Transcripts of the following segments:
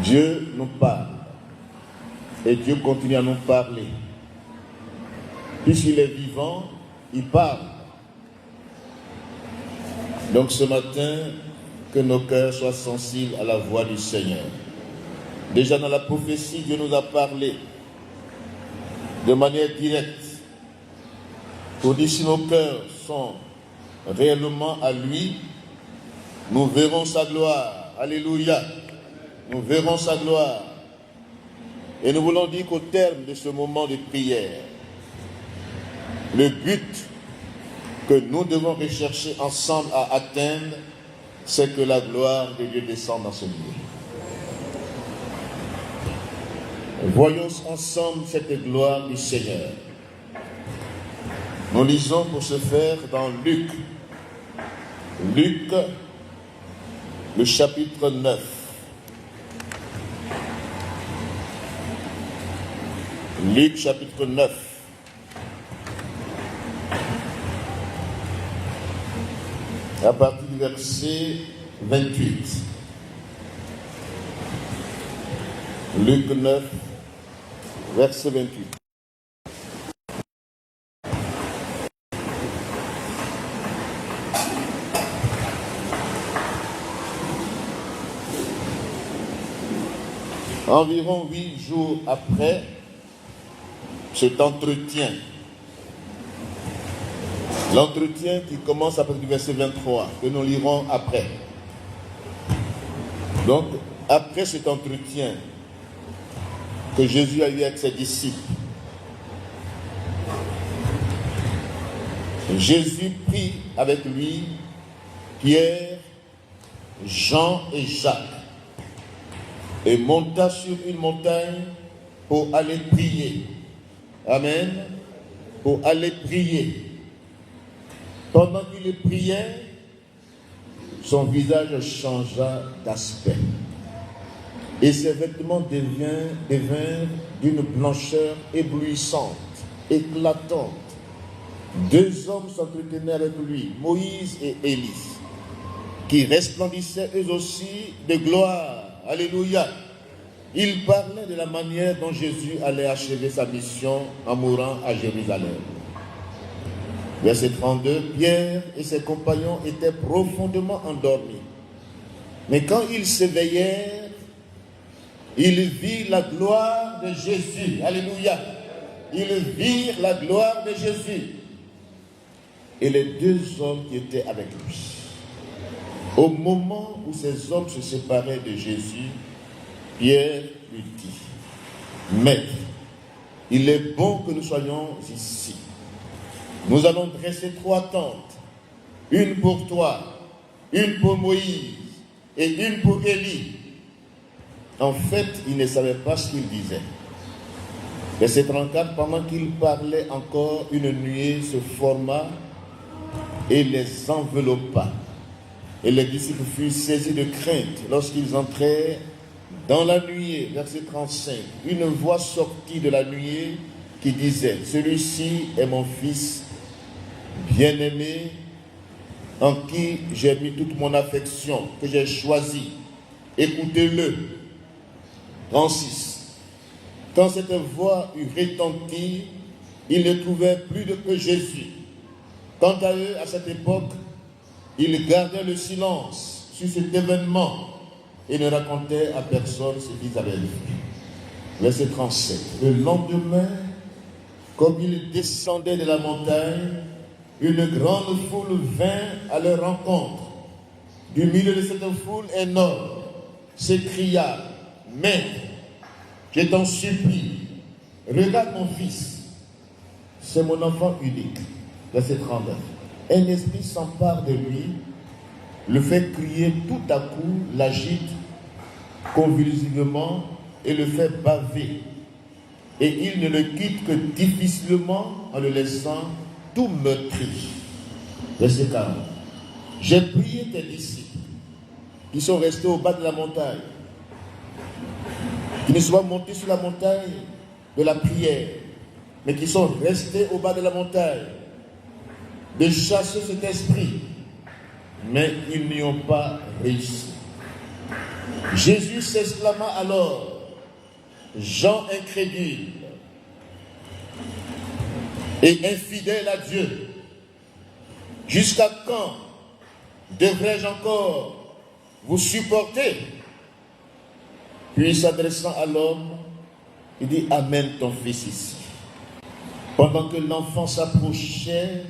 Dieu nous parle et Dieu continue à nous parler. Puisqu'il est vivant, il parle. Donc ce matin, que nos cœurs soient sensibles à la voix du Seigneur. Déjà dans la prophétie, Dieu nous a parlé de manière directe. Pour dire si nos cœurs sont réellement à lui, nous verrons sa gloire. Alléluia. Nous verrons sa gloire. Et nous voulons dire qu'au terme de ce moment de prière, le but que nous devons rechercher ensemble à atteindre, c'est que la gloire de Dieu descende dans ce lieu. Voyons ensemble cette gloire du Seigneur. Nous lisons pour ce faire dans Luc. Luc, le chapitre 9. Luc, chapitre 9. À partir du verset 28. Luc 9, verset 28. Environ 8 jours après cet entretien, l'entretien qui commence à partir du verset 23, que nous lirons après. Donc, après cet entretien que Jésus a eu avec ses disciples, Jésus prit avec lui Pierre, Jean et Jacques et monta sur une montagne pour aller prier. Amen. Pour aller prier. Pendant qu'il priait, son visage changea d'aspect. Et ses vêtements devinrent d'une blancheur éblouissante, éclatante. 2 hommes s'entretenaient avec lui, Moïse et Élie, qui resplendissaient eux aussi de gloire. Alléluia. Ils parlaient de la manière dont Jésus allait achever sa mission en mourant à Jérusalem. Verset 32, Pierre et ses compagnons étaient profondément endormis. Mais quand ils s'éveillèrent, ils virent la gloire de Jésus. Alléluia. Ils virent la gloire de Jésus. Et les 2 hommes qui étaient avec lui. Au moment où ces hommes se séparaient de Jésus, Pierre lui dit, Maître, il est bon que nous soyons ici. Nous allons dresser 3 tentes, une pour toi, une pour Moïse et une pour Élie. En fait, il ne savait pas ce qu'il disait. Verset 34, pendant qu'il parlait encore, une nuée se forma et les enveloppa. Et les disciples furent saisis de crainte lorsqu'ils entrèrent dans la nuée. Verset 35, une voix sortit de la nuée qui disait, celui-ci est mon fils bien-aimé, en qui j'ai mis toute mon affection, que j'ai choisi. Écoutez-le. 36. Quand cette voix eut retenti, ils ne trouvèrent plus que Jésus. Quant à eux, à cette époque, ils gardaient le silence sur cet événement et ne racontaient à personne ce qu'ils avaient vu. Verset 37. Le lendemain, comme ils descendaient de la montagne, une grande foule vint à leur rencontre. Du milieu de cette foule, un homme s'écria, Maître, je t'en supplie, regarde mon fils, c'est mon enfant unique. Verset 39. Un esprit s'empare de lui, le fait crier tout à coup, l'agite convulsivement et le fait baver. Et il ne le quitte que difficilement en le laissant tout meurtri. Verset 40. J'ai prié tes disciples qui sont restés au bas de la montagne, qui ne soient montés sur la montagne de la prière, mais qui sont restés au bas de la montagne, de chasser cet esprit, mais ils n'y ont pas réussi. Jésus s'exclama alors, Jean incrédule et infidèle à Dieu, jusqu'à quand devrais-je encore vous supporter? Puis s'adressant à l'homme, il dit, amène ton fils ici. Pendant que l'enfant s'approchait,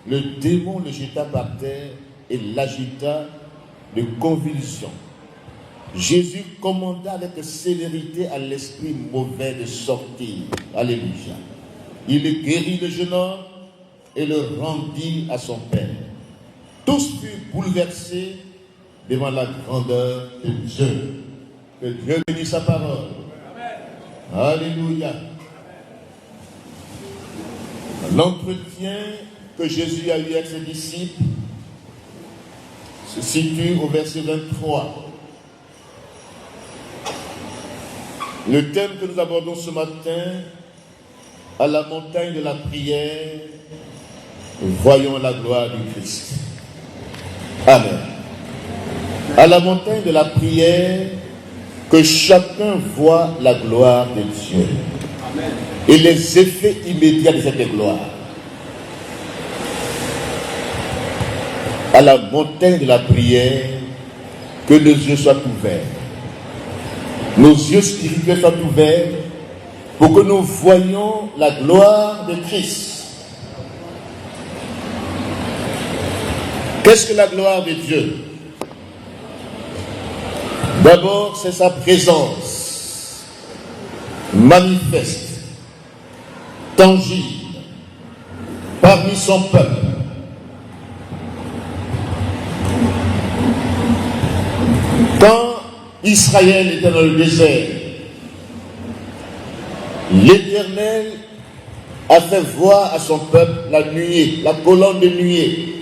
le démon le jeta par terre et l'agita de convulsions. Jésus commanda avec célérité à l'esprit mauvais de sortir. Alléluia. Il guérit le jeune homme et le rendit à son père. Tous furent bouleversés devant la grandeur de Dieu. Que Dieu bénisse sa parole. Amen. Alléluia. L'entretien que Jésus a eu avec ses disciples se situe au verset 23. Le thème que nous abordons ce matin, à la montagne de la prière, voyons la gloire du Christ. Amen. À la montagne de la prière, que chacun voit la gloire de Dieu. Amen. Et les effets immédiats de cette gloire. À la montagne de la prière, que nos yeux soient ouverts. Nos yeux spirituels soient ouverts pour que nous voyions la gloire de Christ. Qu'est-ce que la gloire de Dieu? D'abord, c'est sa présence manifeste, tangible, parmi son peuple. Quand Israël était dans le désert, l'Éternel a fait voir à son peuple la nuée, la colonne de nuée.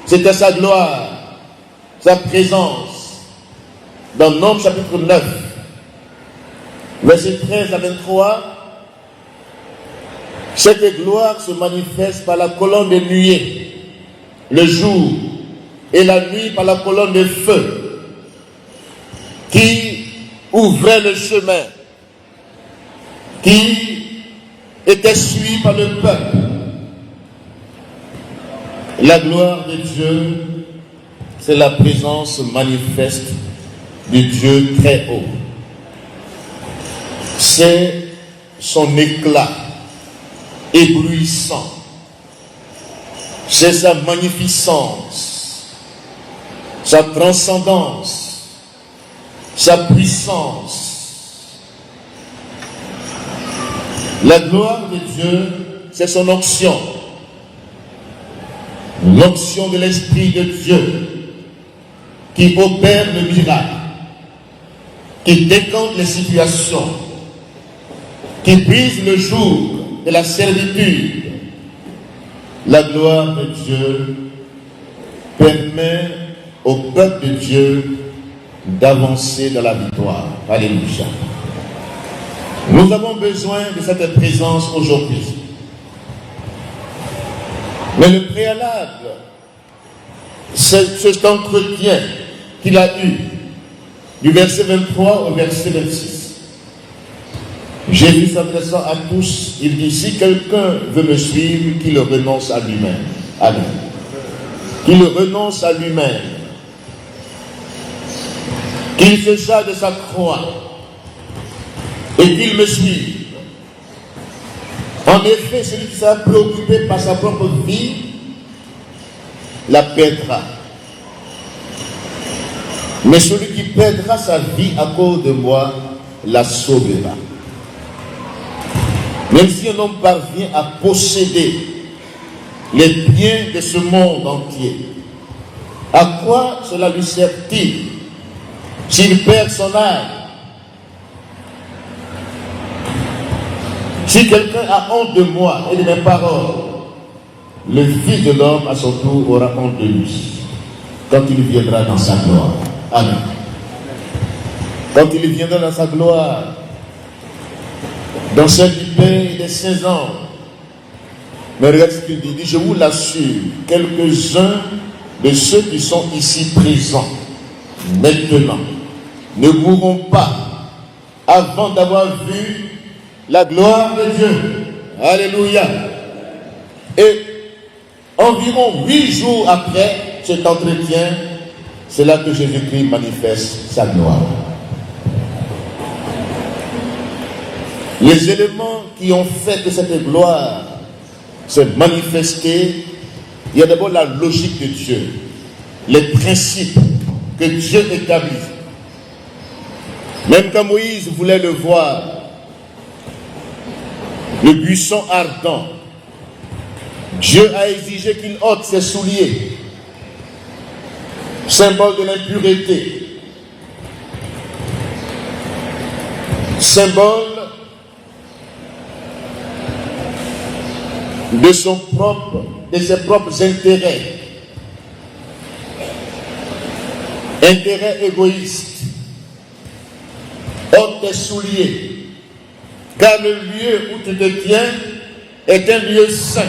C'était sa gloire, sa présence. Dans Nombre chapitre 9, versets 13 à 23, cette gloire se manifeste par la colonne de nuée, le jour, et la nuit par la colonne de feu, qui ouvrait le chemin, qui était suivi par le peuple. La gloire de Dieu, c'est la présence manifeste de Dieu très haut. C'est son éclat éblouissant. C'est sa magnificence, sa transcendance, sa puissance. La gloire de Dieu, c'est son onction. L'onction de l'Esprit de Dieu qui opère le miracle, qui décante les situations, qui brise le jour de la servitude. La gloire de Dieu permet au peuple de Dieu d'avancer dans la victoire. Alléluia. Nous avons besoin de cette présence aujourd'hui. Mais le préalable, c'est cet entretien qu'il a eu du verset 23 au verset 26. Jésus s'adressant à tous, il dit, si quelqu'un veut me suivre, qu'il renonce à lui-même. Amen. Qu'il renonce à lui-même. Qu'il se charge de sa croix et qu'il me suive. En effet, celui qui sera préoccupé par sa propre vie la perdra. Mais celui qui perdra sa vie à cause de moi la sauvera. Même si un homme parvient à posséder les biens de ce monde entier, à quoi cela lui sert-il s'il perd son âme? Si quelqu'un a honte de moi et de mes paroles, le Fils de l'homme à son tour aura honte de lui quand il viendra dans sa gloire. Amen. Quand il viendra dans sa gloire, dans celle du Père et des saints anges. Mais regarde ce qu'il dit. Il dit, je vous l'assure, quelques-uns de ceux qui sont ici présents, maintenant, ne mourront pas avant d'avoir vu la gloire de Dieu. Alléluia. Et environ 8 jours après cet entretien, c'est là que Jésus-Christ manifeste sa gloire. Les éléments qui ont fait que cette gloire se manifestait, il y a d'abord la logique de Dieu, les principes que Dieu établit. Même quand Moïse voulait le voir, le buisson ardent, Dieu a exigé qu'il ôte ses souliers, symbole de l'impureté, symbole de ses propres intérêts, intérêts égoïstes. Ôte tes souliers, car le lieu où tu te tiens est un lieu saint.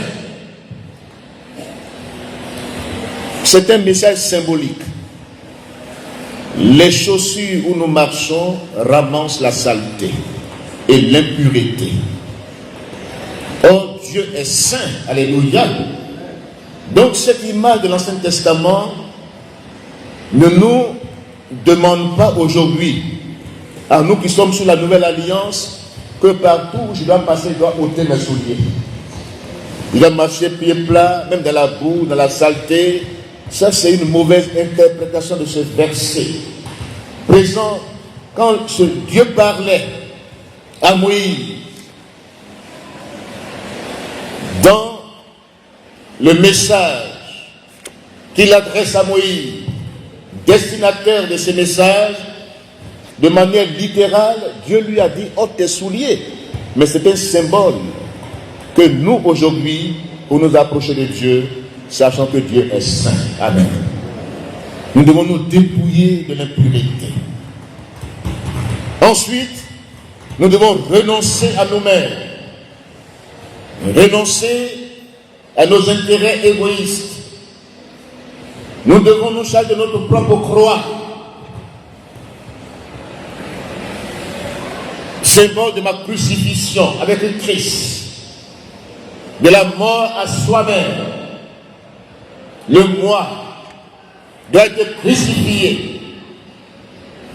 C'est un message symbolique. Les chaussures où nous marchons ramassent la saleté et l'impureté. Or, Dieu est saint. Alléluia. Donc, cette image de l'Ancien Testament ne nous demande pas aujourd'hui, à nous qui sommes sous la nouvelle alliance, que partout où je dois passer, je dois ôter mes souliers. Il doit marcher pieds plats, même dans la boue, dans la saleté. Ça, c'est une mauvaise interprétation de ce verset. Présent, quand ce Dieu parlait à Moïse, dans le message qu'il adresse à Moïse, destinataire de ce message, de manière littérale, Dieu lui a dit « ôte tes souliers ». Mais c'est un symbole que nous, aujourd'hui, pour nous approcher de Dieu, sachant que Dieu est saint. Amen. Nous devons nous dépouiller de l'impureté. Ensuite, nous devons renoncer à nous-mêmes. Renoncer à nos intérêts égoïstes. Nous devons nous charger de notre propre croix. Symbole de ma crucifixion avec le Christ. De la mort à soi-même. Le moi doit être crucifié.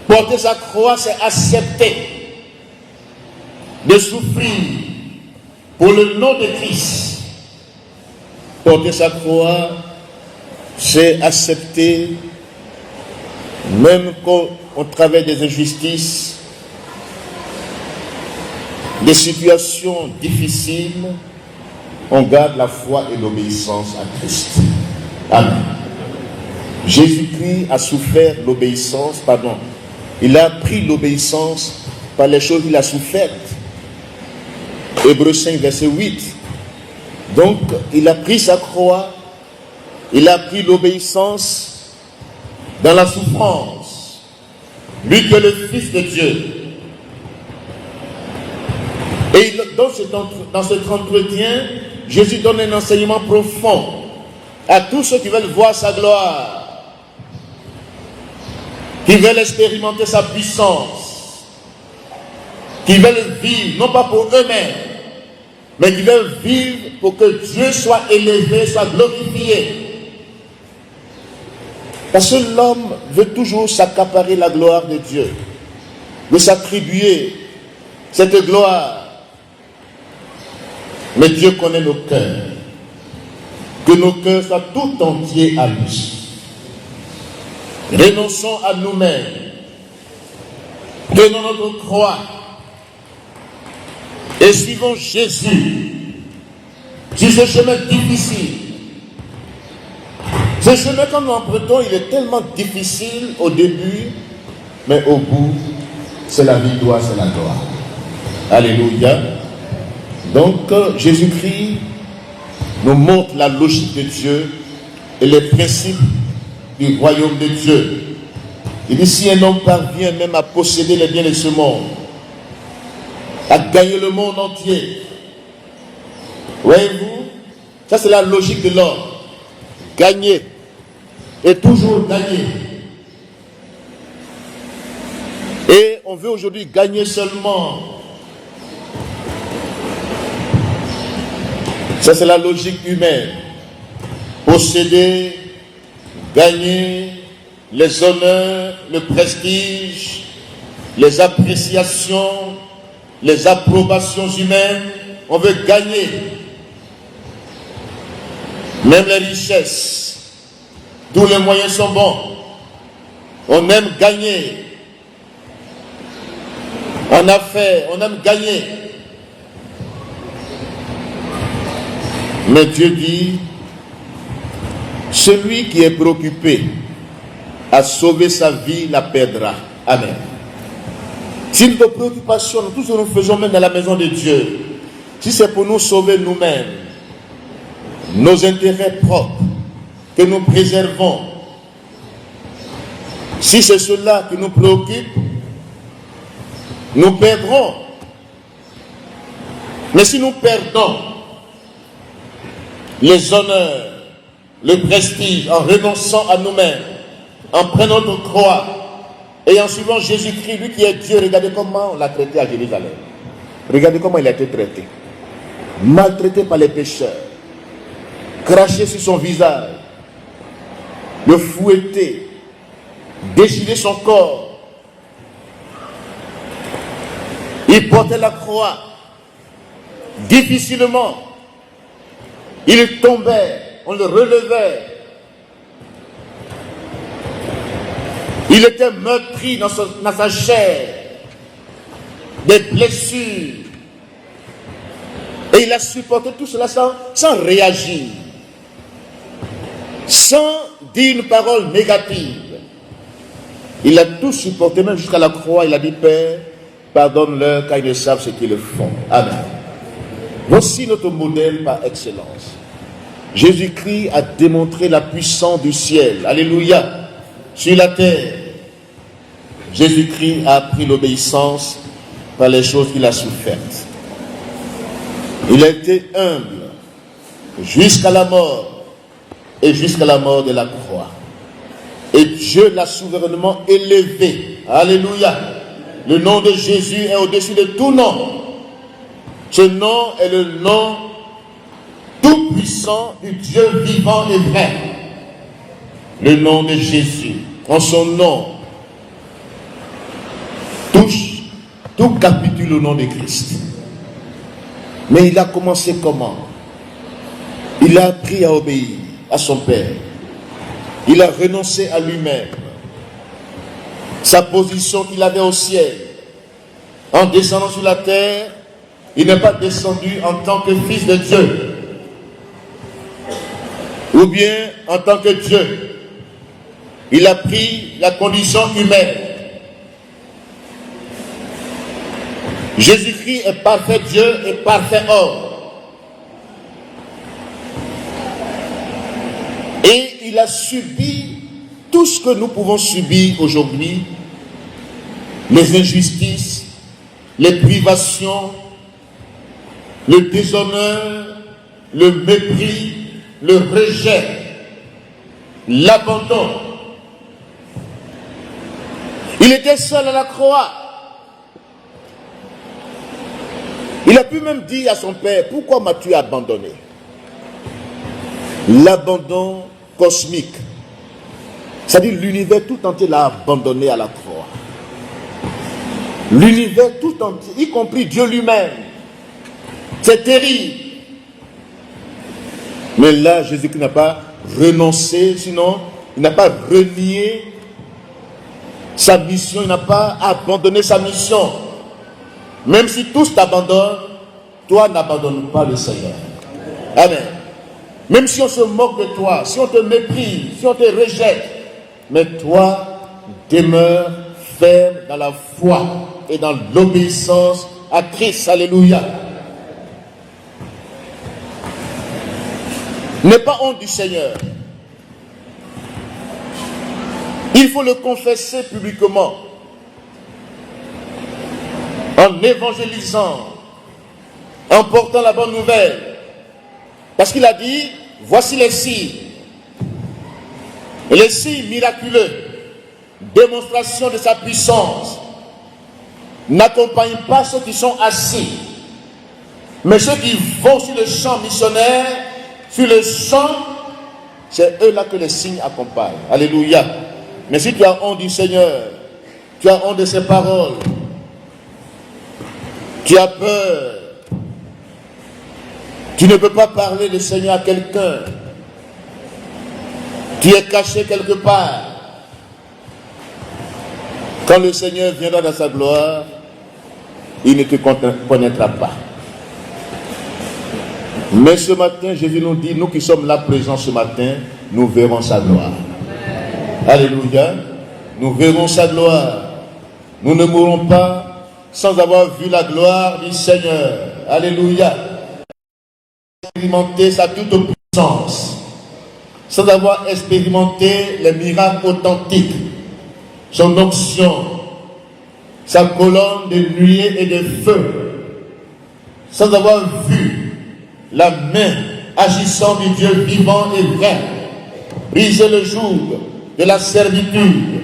Porter sa croix, c'est accepter de souffrir pour le nom de Christ. Porter sa croix, c'est accepter, même quand on travaille des injustices, des situations difficiles, on garde la foi et l'obéissance à Christ. Amen. Jésus-Christ a souffert l'obéissance, il a pris l'obéissance par les choses qu'il a souffertes. Hébreux 5, verset 8. Donc, il a pris sa croix, il a pris l'obéissance dans la souffrance. Lui que le Fils de Dieu. Et dans cet entretien, Jésus donne un enseignement profond à tous ceux qui veulent voir sa gloire, qui veulent expérimenter sa puissance, qui veulent vivre, non pas pour eux-mêmes, mais qui veulent vivre pour que Dieu soit élevé, soit glorifié. Parce que l'homme veut toujours s'accaparer la gloire de Dieu, veut s'attribuer cette gloire. Mais Dieu connaît nos cœurs. Que nos cœurs soient tout entiers à lui. Renonçons à nous-mêmes. Prenons notre croix. Et suivons Jésus. Sur ce chemin difficile. Ce chemin que nous empruntons, il est tellement difficile au début, mais au bout, c'est la victoire, c'est la gloire. Alléluia. Donc, Jésus-Christ nous montre la logique de Dieu et les principes du royaume de Dieu. Il dit, si un homme parvient même à posséder les biens de ce monde, à gagner le monde entier, voyez-vous, ça c'est la logique de l'homme. Gagner et toujours gagner. on veut aujourd'hui gagner seulement. Ça, c'est la logique humaine. Posséder, gagner les honneurs, le prestige, les appréciations, les approbations humaines. On veut gagner. Même les richesses. Tous les moyens sont bons. On aime gagner. En affaires, on aime gagner. Mais Dieu dit, celui qui est préoccupé à sauver sa vie la perdra. Amen. Si notre préoccupation, tout ce que nous faisons même dans la maison de Dieu, si c'est pour nous sauver nous-mêmes, nos intérêts propres que nous préservons, si c'est cela qui nous préoccupe, nous perdrons. Mais si nous perdons les honneurs, le prestige, en renonçant à nous-mêmes, en prenant notre croix et en suivant Jésus-Christ, lui qui est Dieu, regardez comment on l'a traité à Jérusalem. Regardez comment il a été traité. Maltraité par les pécheurs, craché sur son visage, le fouetter, déchirer son corps. Il portait la croix difficilement. Il tombait, on le relevait. Il était meurtri dans sa chair, des blessures. Et il a supporté tout cela sans réagir, sans dire une parole négative. Il a tout supporté, même jusqu'à la croix. Il a dit, Père, pardonne-leur car ils ne savent ce qu'ils font. Amen. Voici notre modèle par excellence. Jésus-Christ a démontré la puissance du ciel. Alléluia. Sur la terre. Jésus-Christ a appris l'obéissance par les choses qu'il a souffertes. Il a été humble jusqu'à la mort et jusqu'à la mort de la croix. Et Dieu l'a souverainement élevé. Alléluia. Le nom de Jésus est au-dessus de tout nom. Ce nom est le nom tout puissant du Dieu vivant et vrai. Le nom de Jésus. En son nom, tout capitule au nom de Christ. Mais il a commencé comment? Il a appris à obéir à son Père. Il a renoncé à lui-même. Sa position qu'il avait au ciel. En descendant sur la terre, il n'est pas descendu en tant que fils de Dieu. Ou bien en tant que Dieu. Il a pris la condition humaine. Jésus-Christ est parfait Dieu et parfait homme. Et il a subi tout ce que nous pouvons subir aujourd'hui. Les injustices, les privations, le déshonneur, le mépris, le rejet, l'abandon. Il était seul à la croix. Il a pu même dire à son père, pourquoi m'as-tu abandonné? L'abandon cosmique. C'est-à-dire l'univers tout entier l'a abandonné à la croix. L'univers tout entier, y compris Dieu lui-même. C'est terrible. Mais là, Jésus-Christ n'a pas renoncé, sinon, il n'a pas renié sa mission, il n'a pas abandonné sa mission. Même si tous t'abandonnent, toi n'abandonne pas le Seigneur. Amen. Même si on se moque de toi, si on te méprise, si on te rejette, mais toi demeure ferme dans la foi et dans l'obéissance à Christ. Alléluia. N'aie pas honte du Seigneur. Il faut le confesser publiquement. En évangélisant, en portant la bonne nouvelle. Parce qu'il a dit, voici les signes. Et les signes miraculeux, démonstration de sa puissance. n'accompagne pas ceux qui sont assis. Mais ceux qui vont sur le champ missionnaire, sur le champ, c'est eux là que les signes accompagnent. Alléluia. Mais si tu as honte du Seigneur, tu as honte de ses paroles, tu as peur, tu ne peux pas parler du Seigneur à quelqu'un, tu es caché quelque part. Quand le Seigneur viendra dans sa gloire, il ne te connaîtra pas. Mais ce matin, Jésus nous dit, nous qui sommes là présents ce matin, nous verrons sa gloire. Alléluia. Nous verrons sa gloire. Nous ne mourrons pas sans avoir vu la gloire du Seigneur. Alléluia. Expérimenter sa toute puissance. Sans avoir expérimenté les miracles authentiques. Son onction. Sa colonne de nuée et de feu. Sans avoir vu la main agissant du Dieu vivant et vrai, briser le joug de la servitude,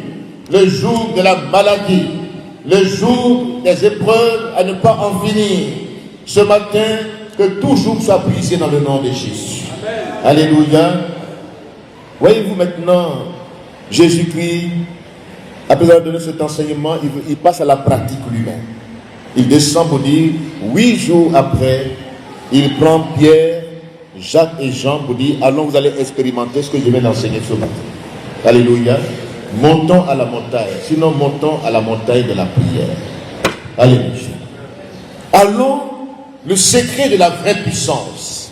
le joug de la maladie, le joug des épreuves à ne pas en finir. Ce matin, que tout joug soit brisé dans le nom de Jésus. Amen. Alléluia. Voyez-vous maintenant, Jésus-Christ, après avoir donné cet enseignement, il passe à la pratique lui-même. Il descend pour dire, 8 jours après, il prend Pierre, Jacques et Jean pour dire, allons, vous allez expérimenter ce que je viens d'enseigner ce matin. Alléluia. Montons à la montagne. Sinon, montons à la montagne de la prière. Alléluia. Allons, le secret de la vraie puissance,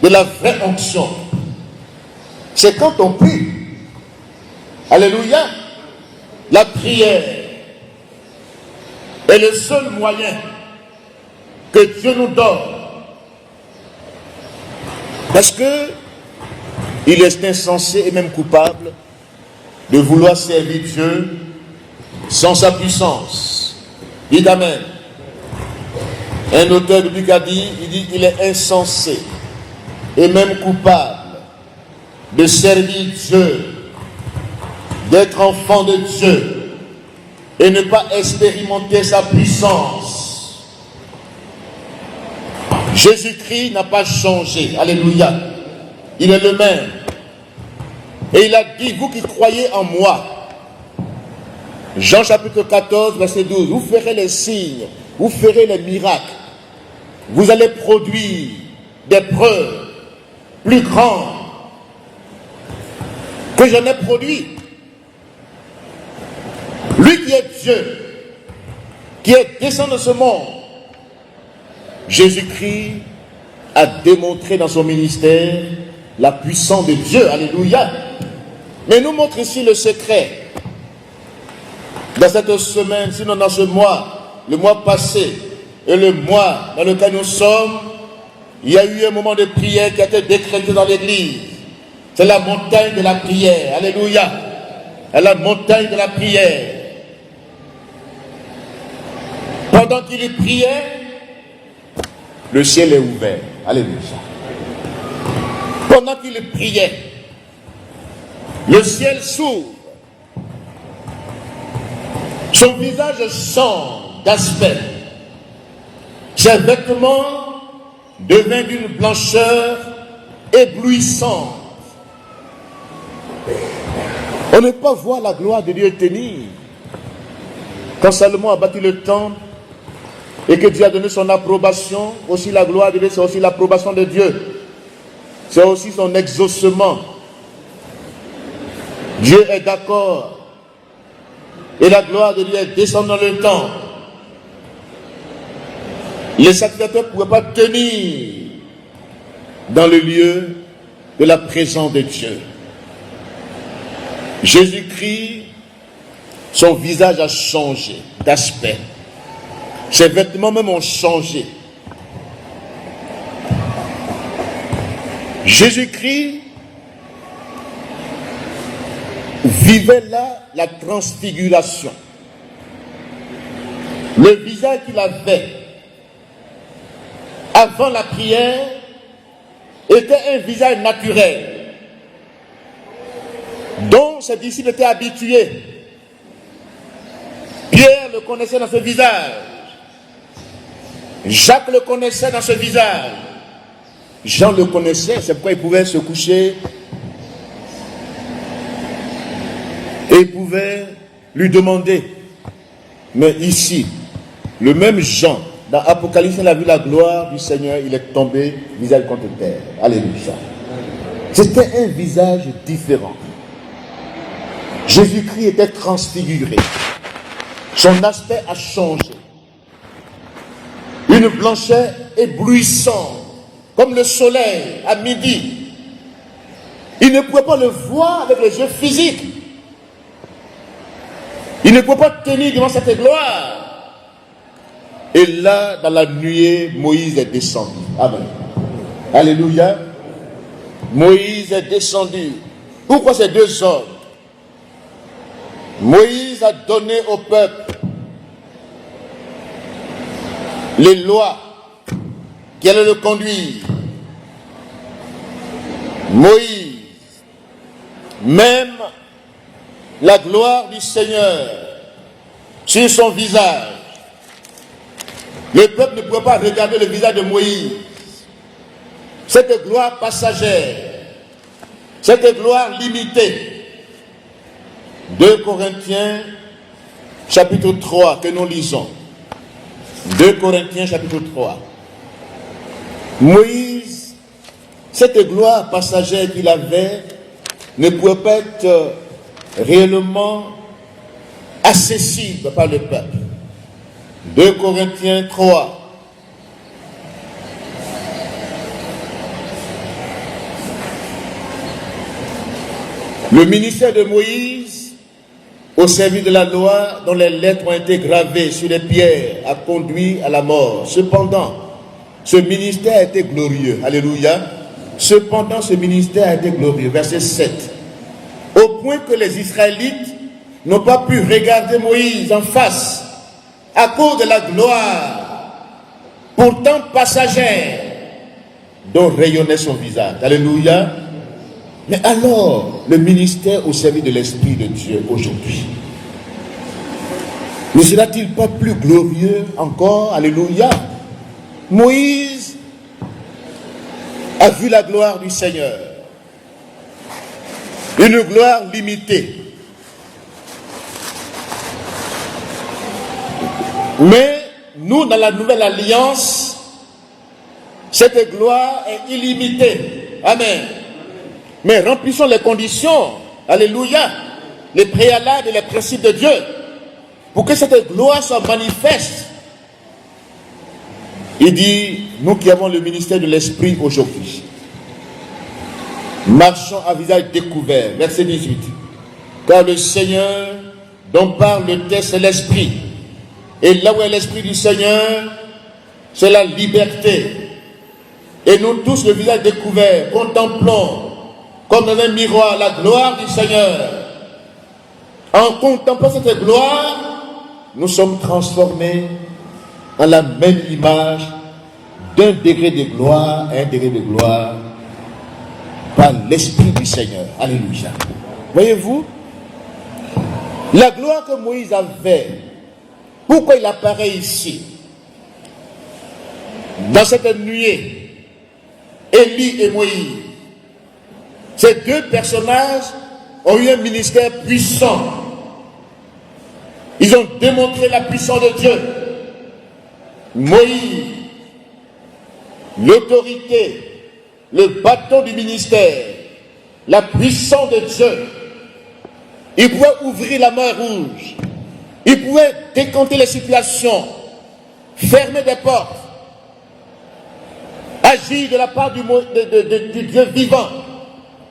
de la vraie onction, c'est quand on prie. Alléluia. La prière est le seul moyen que Dieu nous donne. Parce que il est insensé et même coupable de vouloir servir Dieu sans sa puissance. Dites Amen. Un auteur biblique a dit, il est insensé et même coupable de servir Dieu, d'être enfant de Dieu et ne pas expérimenter sa puissance. Jésus-Christ n'a pas changé. Alléluia. Il est le même. Et il a dit, vous qui croyez en moi, Jean chapitre 14, verset 12, vous ferez les signes, vous ferez les miracles, vous allez produire des preuves plus grandes que je n'ai produit. Lui qui est Dieu, qui est descendu de ce monde, Jésus-Christ a démontré dans son ministère la puissance de Dieu. Alléluia. Mais nous montre ici le secret. Dans cette semaine, sinon dans ce mois, le mois passé et le mois dans lequel nous sommes, il y a eu un moment de prière qui a été décrété dans l'église. C'est la montagne de la prière. Alléluia. C'est la montagne de la prière. Pendant qu'il priait, le ciel est ouvert. Alléluia. Pendant qu'il priait, le ciel s'ouvre. Son visage change d'aspect. Ses vêtements deviennent d'une blancheur éblouissante. On ne peut pas voir la gloire de Dieu tenir. Quand Salomon a bâti le temple, et que Dieu a donné son approbation, aussi la gloire de Dieu, c'est aussi l'approbation de Dieu. C'est aussi son exaucement. Dieu est d'accord. Et la gloire de Dieu est descendue dans le temple. Les sacrificateurs ne pouvaient pas tenir dans le lieu de la présence de Dieu. Jésus-Christ, son visage a changé d'aspect. Ses vêtements même ont changé. Jésus-Christ vivait là la transfiguration. Le visage qu'il avait avant la prière était un visage naturel dont ses disciples étaient habitués. Pierre le connaissait dans ce visage. Jacques le connaissait dans ce visage. Jean le connaissait, c'est pourquoi il pouvait se coucher et il pouvait lui demander. Mais ici, le même Jean, dans Apocalypse, il a vu la gloire du Seigneur, il est tombé visage contre terre. Alléluia. C'était un visage différent. Jésus-Christ était transfiguré. Son aspect a changé. Une blancheur éblouissante, comme le soleil à midi. Il ne pouvait pas le voir avec les yeux physiques. Il ne pouvait pas tenir devant cette gloire. Et là, dans la nuée, Moïse est descendu. Amen. Alléluia. Moïse est descendu. Pourquoi ces deux hommes? Moïse a donné au peuple les lois qui allaient le conduire. Moïse, même la gloire du Seigneur sur son visage. Le peuple ne pouvait pas regarder le visage de Moïse. Cette gloire passagère, cette gloire limitée. 2 Corinthiens chapitre 3 que nous lisons. 2 Corinthiens chapitre 3. Moïse, cette gloire passagère qu'il avait ne pouvait pas être réellement accessible par le peuple. 2 Corinthiens 3. Le ministère de Moïse au service de la loi, dont les lettres ont été gravées sur les pierres, a conduit à la mort. Cependant, ce ministère a été glorieux. Alléluia. Cependant, ce ministère a été glorieux. Verset 7. Au point que les Israélites n'ont pas pu regarder Moïse en face à cause de la gloire, pourtant passagère, dont rayonnait son visage. Alléluia. Mais alors, le ministère au service de l'Esprit de Dieu aujourd'hui, ne sera-t-il pas plus glorieux encore? Alléluia. Moïse a vu la gloire du Seigneur. Une gloire limitée. Mais nous, dans la nouvelle alliance, cette gloire est illimitée. Amen. Mais remplissons les conditions, alléluia, les préalables et les principes de Dieu, pour que cette gloire soit manifeste. Il dit, nous qui avons le ministère de l'Esprit aujourd'hui, marchons à visage découvert, verset 18. Car le Seigneur dont parle le texte, c'est l'Esprit. Et là où est l'Esprit du Seigneur, c'est la liberté. Et nous tous, le visage découvert, contemplons comme dans un miroir la gloire du Seigneur. En contemplant cette gloire, nous sommes transformés en la même image d'un degré de gloire à un degré de gloire par l'Esprit du Seigneur. Alléluia. Voyez-vous, la gloire que Moïse avait, pourquoi il apparaît ici, dans cette nuée, Élie et Moïse? Ces deux personnages ont eu un ministère puissant. Ils ont démontré la puissance de Dieu. Moïse, l'autorité, le bâton du ministère, la puissance de Dieu. Il pouvait ouvrir la mer Rouge. Il pouvait décanter les situations, fermer des portes, agir de la part du Dieu vivant.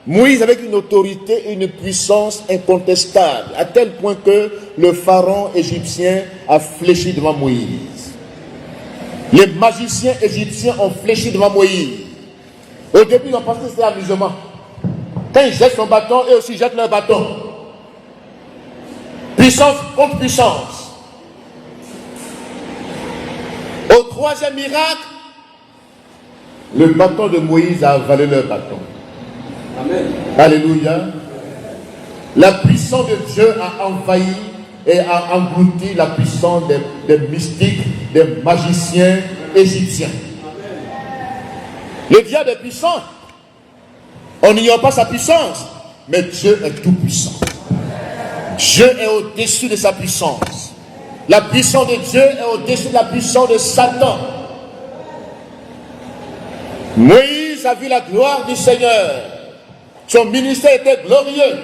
Moïse avec une autorité et une puissance incontestable, à tel point que le pharaon égyptien a fléchi devant Moïse. Les magiciens égyptiens ont fléchi devant Moïse. Au début, ils ont pensé que c'était amusement. Quand ils jettent son bâton, eux aussi jettent leur bâton. Puissance contre puissance. Au troisième miracle, le bâton de Moïse a avalé leur bâton. Amen. Alléluia. La puissance de Dieu a envahi et a englouti la puissance des mystiques, des magiciens égyptiens. Le diable est puissant. On n'ignore pas sa puissance, mais Dieu est tout puissant. Dieu est au-dessus de sa puissance. La puissance de Dieu est au-dessus de la puissance de Satan. Moïse a vu la gloire du Seigneur. Son ministère était glorieux.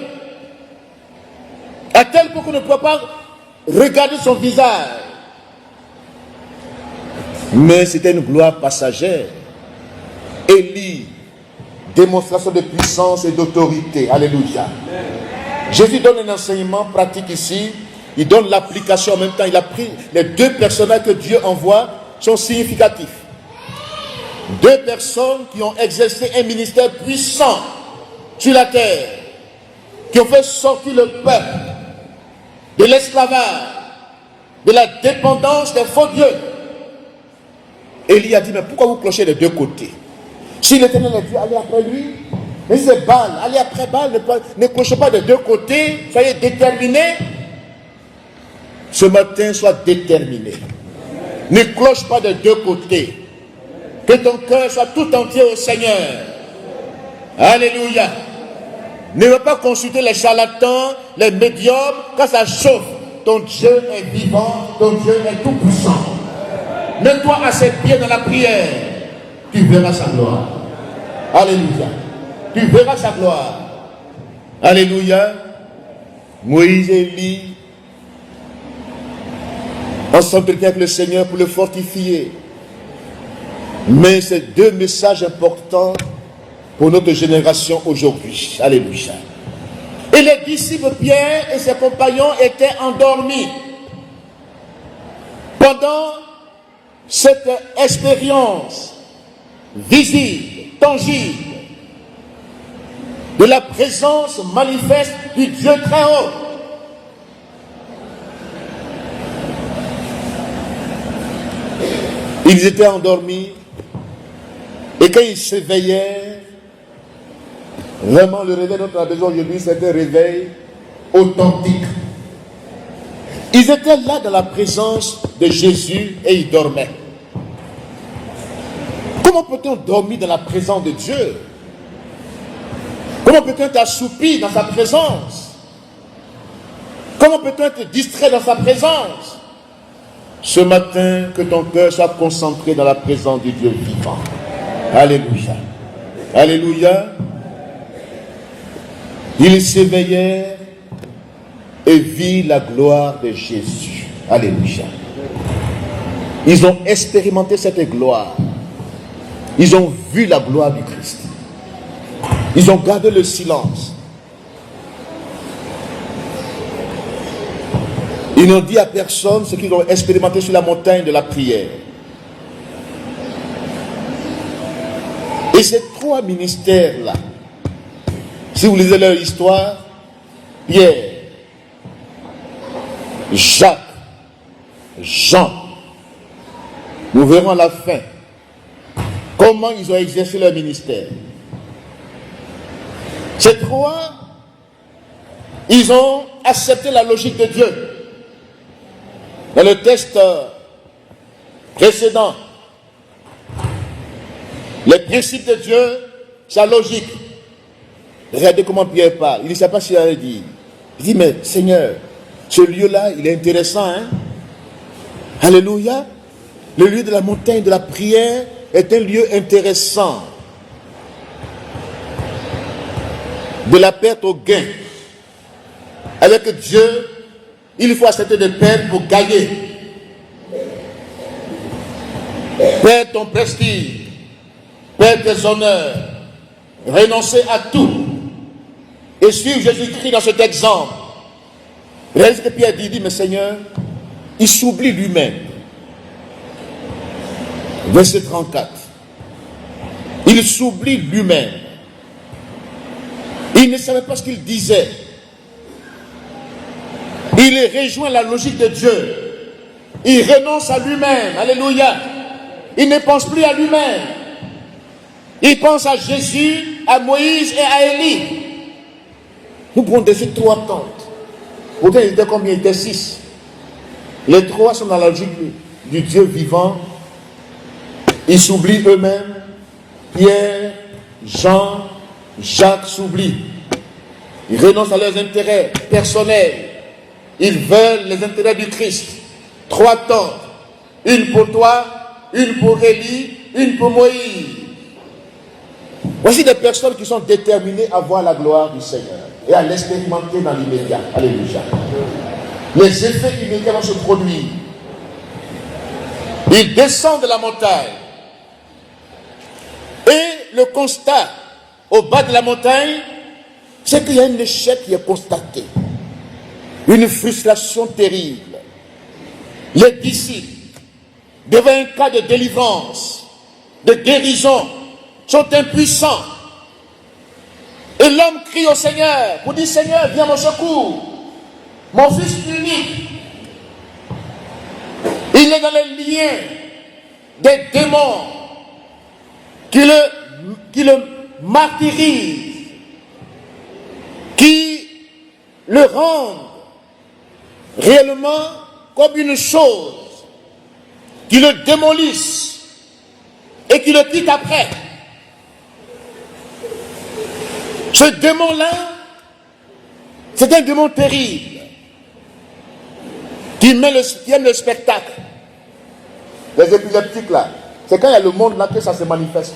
À tel point qu'on ne peut pas regarder son visage. Mais c'était une gloire passagère. Élie, démonstration de puissance et d'autorité. Alléluia. Jésus donne un enseignement pratique ici. Il donne l'application en même temps. Il a pris les deux personnages que Dieu envoie sont significatifs. Deux personnes qui ont exercé un ministère puissant sur la terre, qui ont fait sortir le peuple de l'esclavage, de la dépendance des faux dieux. Élie a dit, mais pourquoi vous clochez des deux côtés? Si l'Éternel a dit, allez après lui, mais c'est Baal, allez après Baal, ne clochez pas des deux côtés, soyez déterminés. Ce matin, sois déterminé. Ne cloche pas des deux côtés. Que ton cœur soit tout entier au Seigneur. Alléluia. Ne veux pas consulter les charlatans, les médiums, quand ça chauffe. Ton Dieu est vivant, ton Dieu est tout puissant. Mets-toi à ses pieds dans la prière. Tu verras sa gloire. Alléluia. Tu verras sa gloire. Alléluia. Moïse et Élie s'entretenaient avec le Seigneur pour le fortifier. Mais c'est deux messages importants pour notre génération aujourd'hui. Alléluia. Et les disciples Pierre et ses compagnons étaient endormis. Pendant cette expérience visible, tangible, de la présence manifeste du Dieu très haut. Ils étaient endormis et quand ils s'éveillaient, vraiment le réveil dont on a besoin aujourd'hui, c'est un réveil authentique. Ils étaient là dans la présence de Jésus et ils dormaient. Comment peut-on dormir dans la présence de Dieu? Comment peut-on être assoupi dans sa présence? Comment peut-on être distrait dans sa présence? Ce matin, que ton cœur soit concentré dans la présence du Dieu vivant. Alléluia. Alléluia. Ils s'éveillèrent et virent la gloire de Jésus. Alléluia. Ils ont expérimenté cette gloire. Ils ont vu la gloire du Christ. Ils ont gardé le silence. Ils n'ont dit à personne ce qu'ils ont expérimenté sur la montagne de la prière. Et ces trois ministères-là, si vous lisez leur histoire, Pierre, Jacques, Jean, nous verrons à la fin comment ils ont exercé leur ministère. Ces trois, ils ont accepté la logique de Dieu. Dans le texte précédent, les principes de Dieu, sa logique. Regardez comment Pierre parle. Il ne sait pas ce qu'il allait dire. Il dit, mais Seigneur, ce lieu-là, il est intéressant, hein? Alléluia. Le lieu de la montagne de la prière est un lieu intéressant. De la perte au gain. Avec Dieu, il faut accepter de perdre pour gagner. Perdre ton prestige, perdre tes honneurs, renoncer à tout et suivre Jésus-Christ dans cet exemple. Regardez ce que Pierre dit, mais Seigneur, il s'oublie lui-même. Verset 34. Il s'oublie lui-même. Il ne savait pas ce qu'il disait. Il rejoint la logique de Dieu. Il renonce à lui-même. Alléluia. Il ne pense plus à lui-même. Il pense à Jésus, à Moïse et à Élie. Nous prenons des trois attentes. Pourtant, ils étaient combien? Ils étaient 6. Les 3 sont dans la logique du Dieu vivant. Ils s'oublient eux-mêmes. Pierre, Jean, Jacques s'oublient. Ils renoncent à leurs intérêts personnels. Ils veulent les intérêts du Christ. 3 tentes. Une pour toi, une pour Élie, une pour Moïse. Voici des personnes qui sont déterminées à voir la gloire du Seigneur et à l'expérimenter dans l'immédiat. Alléluia. Les effets immédiats vont se produire. Ils descendent de la montagne. Et le constat au bas de la montagne, c'est qu'il y a un échec qui est constaté. Une frustration terrible. Les disciples, devant un cas de délivrance, de guérison, sont impuissants. Et l'homme crie au Seigneur pour dire: Seigneur, viens mon secours. Mon fils unique, il est dans les liens des démons qui le martyrisent, qui le rendent réellement comme une chose, qui le démolissent et qui le quittent après. Ce démon-là, c'est un démon terrible qui aime le spectacle. Les épileptiques là, c'est quand il y a le monde là que ça se manifeste.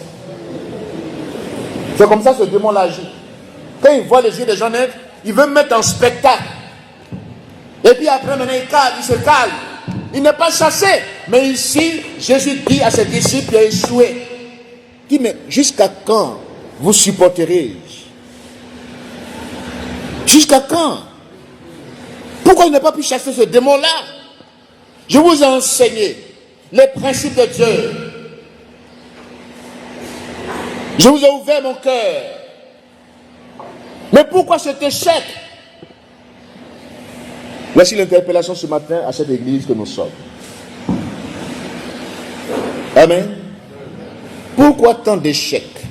C'est comme ça ce démon-là agit. Quand il voit les yeux des gens naître, il veut mettre en spectacle. Et puis après, maintenant, il se calme. Il n'est pas chassé. Mais ici, Jésus dit à ses disciples, il a échoué. Il dit: mais jusqu'à quand vous supporterez? Jusqu'à quand? Pourquoi il n'a pas pu chasser ce démon-là? Je vous ai enseigné les principes de Dieu. Je vous ai ouvert mon cœur. Mais pourquoi cet échec? Voici l'interpellation ce matin à cette église que nous sommes. Amen. Pourquoi tant d'échecs?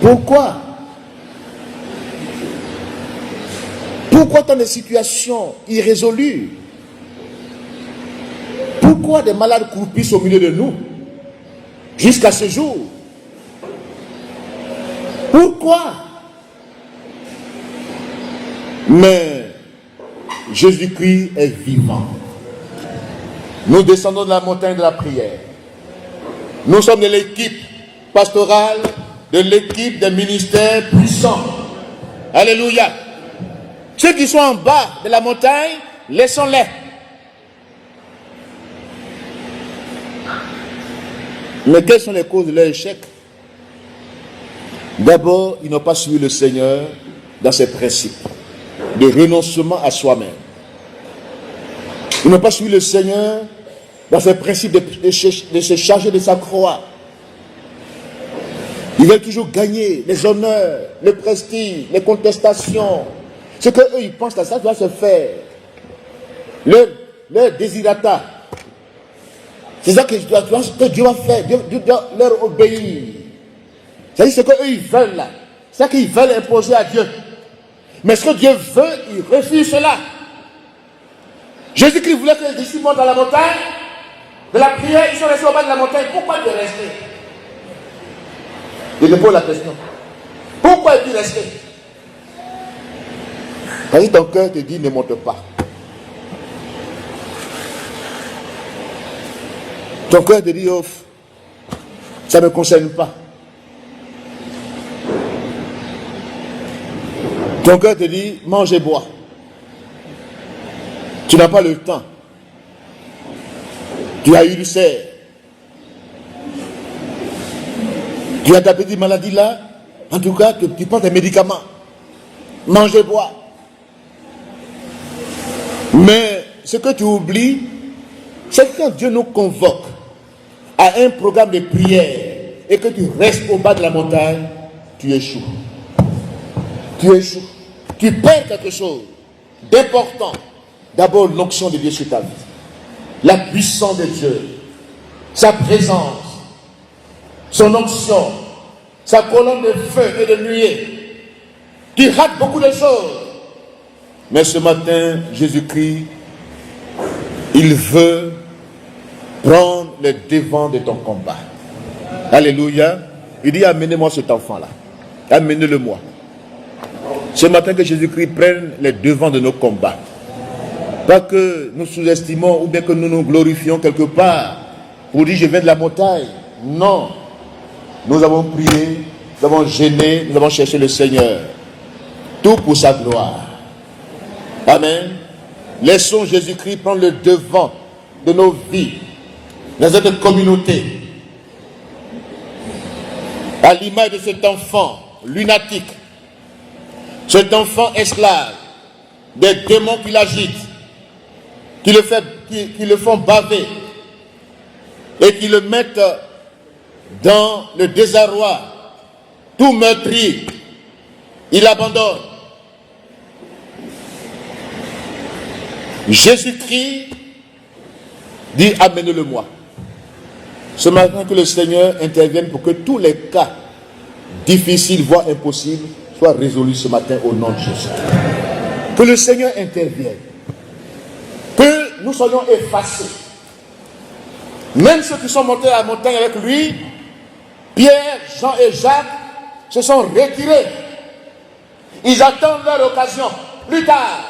Pourquoi? Pourquoi tant de situations irrésolues? Pourquoi des malades croupissent au milieu de nous jusqu'à ce jour? Pourquoi? Mais Jésus-Christ est vivant. Nous descendons de la montagne de la prière. Nous sommes de l'équipe pastorale, de l'équipe des ministères puissants. Alléluia. Ceux qui sont en bas de la montagne, laissons-les. Mais quelles sont les causes de leur échec? D'abord, ils n'ont pas suivi le Seigneur dans ses principes de renoncement à soi-même. Ils n'ont pas suivi le Seigneur dans ses principes de se charger de sa croix. Ils veulent toujours gagner les honneurs, le prestige, les contestations. Ce qu'eux, ils pensent à ça doit se faire. Leur désirata. C'est ça que Dieu va faire. Dieu doit leur obéir. C'est-à-dire ce qu'eux, ils veulent là. C'est ça qu'ils veulent imposer à Dieu. Mais ce que Dieu veut, ils refusent cela. Jésus-Christ voulait que les disciples montent dans la montagne. De la prière, ils sont restés au bas de la montagne. Pourquoi ils rester? Il me pose la question. Pourquoi est-il resté? Parce que ton cœur te dit ne monte pas. Ton cœur te dit oh, ça ne me concerne pas. Ton cœur te dit mange et bois. Tu n'as pas le temps. Tu as eu l'ulcère. Tu as ta petite maladie là. En tout cas, tu prends tes médicaments. Mange et bois. Mais ce que tu oublies, c'est que quand Dieu nous convoque à un programme de prière et que tu restes au bas de la montagne, tu échoues. Tu échoues. Tu perds quelque chose d'important. D'abord, l'onction de Dieu sur ta vie. La puissance de Dieu. Sa présence. Son onction. Sa colonne de feu et de nuée. Tu rates beaucoup de choses. Mais ce matin, Jésus-Christ, il veut prendre le devant de ton combat. Alléluia. Il dit, amenez-moi cet enfant-là. Amenez-le-moi. Ce matin, que Jésus-Christ prenne les devants de nos combats. Pas que nous sous-estimons ou bien que nous nous glorifions quelque part pour dire, je viens de la montagne. Non. Nous avons prié, nous avons gêné, nous avons cherché le Seigneur. Tout pour sa gloire. Amen. Laissons Jésus-Christ prendre le devant de nos vies, dans cette communauté. À l'image de cet enfant lunatique, cet enfant esclave, des démons qui l'agitent, qui le font baver et qui le mettent dans le désarroi, tout meurtri, il abandonne. Jésus-Christ dit, amenez-le-moi. Ce matin, que le Seigneur intervienne pour que tous les cas difficiles, voire impossibles, soient résolus ce matin au nom de Jésus. Que le Seigneur intervienne. Que nous soyons effacés. Même ceux qui sont montés à la montagne avec lui, Pierre, Jean et Jacques, se sont retirés. Ils attendent leur occasion plus tard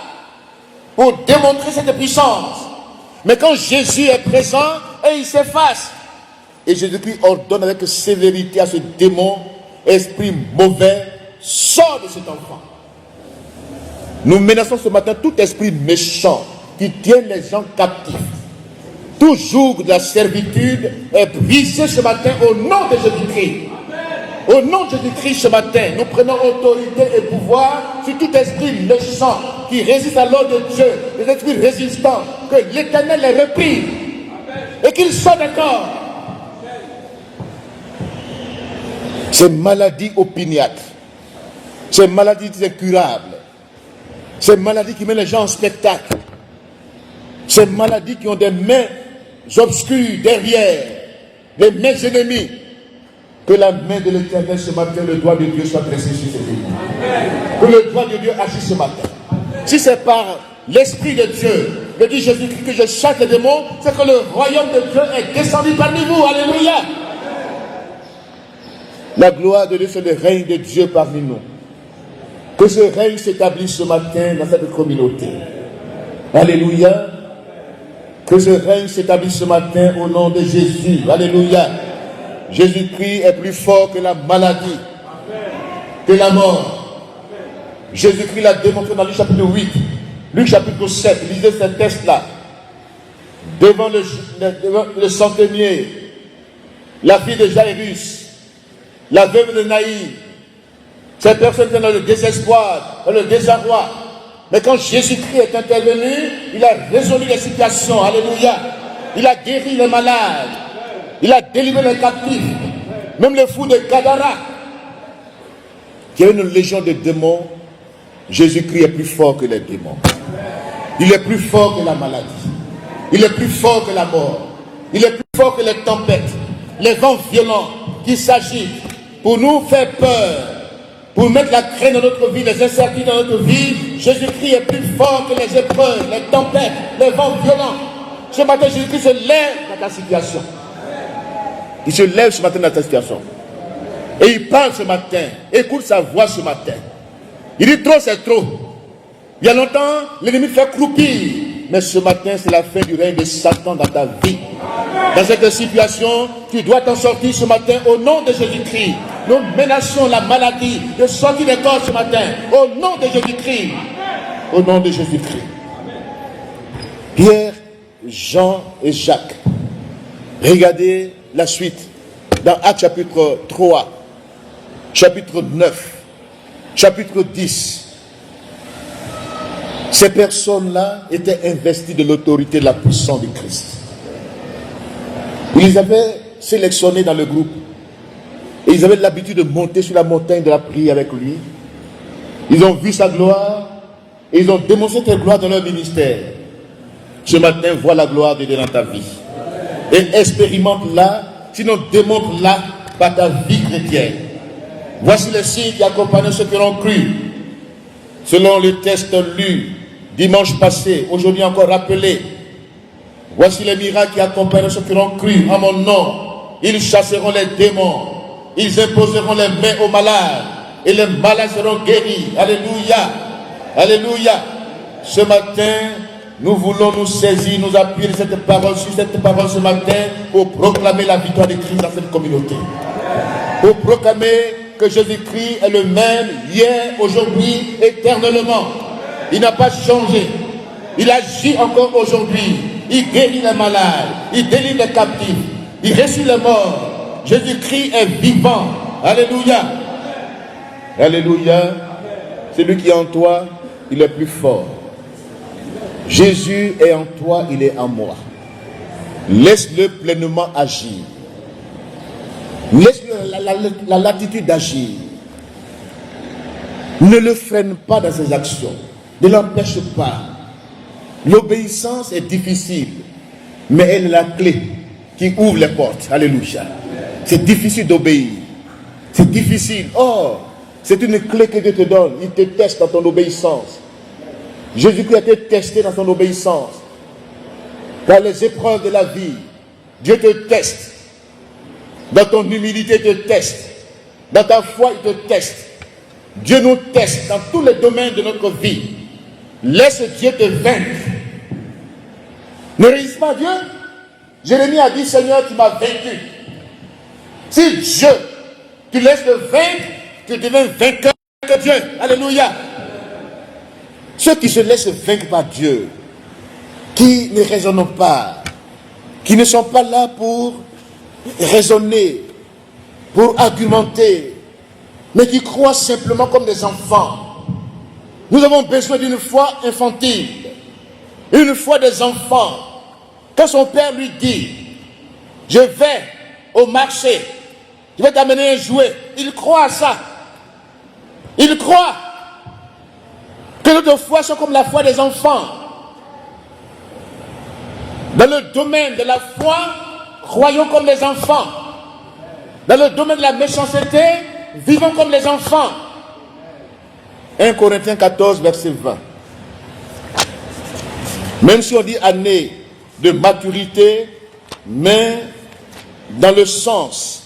pour démontrer cette puissance. Mais quand Jésus est présent, et il s'efface. Et Jésus-Christ ordonne avec sévérité à ce démon, esprit mauvais, sors de cet enfant. Nous menaçons ce matin tout esprit méchant qui tient les gens captifs. Tout joug de la servitude est brisé ce matin au nom de Jésus-Christ. Au nom de Jésus-Christ ce matin, nous prenons autorité et pouvoir sur tout esprit méchant qui résiste à l'ordre de Dieu, les esprits résistants, que l'Éternel les reprime et qu'ils sortent d'accord. Ces maladies opiniâtres, ces maladies incurables, ces maladies qui mettent les gens en spectacle, ces maladies qui ont des mains obscures derrière, des mains ennemies, que la main de l'Éternel ce matin, le doigt de Dieu soit dressé sur ces démons. Que le doigt de Dieu agisse ce matin. Si c'est par l'Esprit de Dieu, me dit Jésus-Christ, que je chasse les démons, c'est que le royaume de Dieu est descendu parmi vous. Alléluia. La gloire de Dieu, c'est le règne de Dieu parmi nous. Que ce règne s'établisse ce matin dans cette communauté. Alléluia. Que ce règne s'établisse ce matin au nom de Jésus. Alléluia. Jésus-Christ est plus fort que la maladie, que la mort. Jésus-Christ l'a démontré dans Luc chapitre 8, Luc chapitre 7. Lisez ce texte-là. Devant le centenier, la fille de Jairus, la veuve de Naïm, ces personnes étaient dans le désespoir, dans le désarroi. Mais quand Jésus-Christ est intervenu, il a résolu les situations. Alléluia. Il a guéri les malades. Il a délivré les captifs. Même le fou de Gadara, qui avait une légion de démons, Jésus-Christ est plus fort que les démons. Il est plus fort que la maladie. Il est plus fort que la mort. Il est plus fort que les tempêtes, les vents violents qui s'agitent pour nous faire peur, pour mettre la crainte dans notre vie, les incertitudes dans notre vie. Jésus-Christ est plus fort que les épreuves, les tempêtes, les vents violents. Ce matin, Jésus-Christ se lève dans ta situation. Il se lève ce matin dans ta situation. Et il parle ce matin. Écoute sa voix ce matin. Il dit trop, c'est trop. Il y a longtemps, l'ennemi fait croupir. Mais ce matin, c'est la fin du règne de Satan dans ta vie. Dans cette situation, tu dois t'en sortir ce matin au nom de Jésus-Christ. Nous menaçons la maladie de sortir des corps ce matin. Au nom de Jésus-Christ. Au nom de Jésus-Christ. Pierre, Jean et Jacques. Regardez la suite. Dans Actes chapitre 3, chapitre 9, chapitre 10. Ces personnes-là étaient investies de l'autorité de la puissance du Christ. Ils les avaient sélectionnés dans le groupe. Et ils avaient l'habitude de monter sur la montagne de la prière avec lui. Ils ont vu sa gloire et ils ont démontré cette gloire dans leur ministère. Ce matin, vois la gloire de Dieu dans ta vie. Et expérimente-la, sinon démontre-la par ta vie chrétienne. Voici les signes qui accompagnent ceux qui l'ont cru. Selon le texte lu dimanche passé, aujourd'hui encore rappelé. Voici les miracles qui accompagnent ceux qui ont cru en mon nom. Ils chasseront les démons. Ils imposeront les mains aux malades. Et les malades seront guéris. Alléluia. Alléluia. Ce matin, nous voulons nous saisir, nous appuyer sur cette parole ce matin pour proclamer la victoire de Christ dans cette communauté. Pour proclamer que Jésus-Christ est le même hier, aujourd'hui, éternellement. Il n'a pas changé. Il agit encore aujourd'hui. Il guérit les malades. Il délivre les captifs. Il ressuscite les morts. Jésus-Christ est vivant. Alléluia. Alléluia. Celui qui est en toi, il est plus fort. Jésus est en toi, il est en moi. Laisse-le pleinement agir. Laisse-le la latitude d'agir. Ne le freine pas dans ses actions. Ne l'empêche pas. L'obéissance est difficile, mais elle est la clé qui ouvre les portes. Alléluia. C'est difficile d'obéir. C'est difficile. Oh, c'est une clé que Dieu te donne. Il te teste dans ton obéissance. Jésus-Christ a été testé dans son obéissance. Dans les épreuves de la vie, Dieu te teste. Dans ton humilité, il te teste. Dans ta foi, il te teste. Dieu nous teste dans tous les domaines de notre vie. Laisse Dieu te vaincre. Ne résiste pas à Dieu. Jérémie a dit, Seigneur, tu m'as vaincu. Si Dieu, tu laisses le vaincre, tu deviens vainqueur de Dieu. Alléluia. Ceux qui se laissent vaincre par Dieu, qui ne raisonnent pas, qui ne sont pas là pour raisonner, pour argumenter, mais qui croient simplement comme des enfants. Nous avons besoin d'une foi infantile, une foi des enfants. Quand son père lui dit, je vais au marché, je vais t'amener un jouet, il croit à ça. Il croit que notre foi soit comme la foi des enfants. Dans le domaine de la foi, croyons comme les enfants. Dans le domaine de la méchanceté, vivons comme les enfants. 1 Corinthiens 14, verset 20. Même si on dit année de maturité, mais dans le sens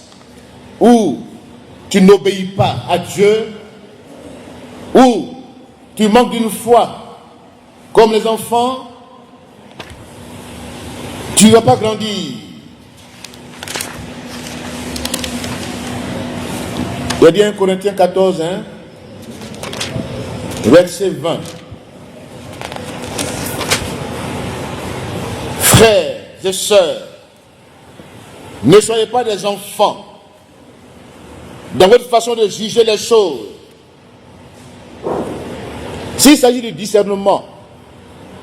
où tu n'obéis pas à Dieu, où tu manques d'une foi comme les enfants, tu ne vas pas grandir. Il a dit 1 Corinthiens 14, verset 20. Frères et sœurs, ne soyez pas des enfants dans votre façon de juger les choses. S'il s'agit du discernement,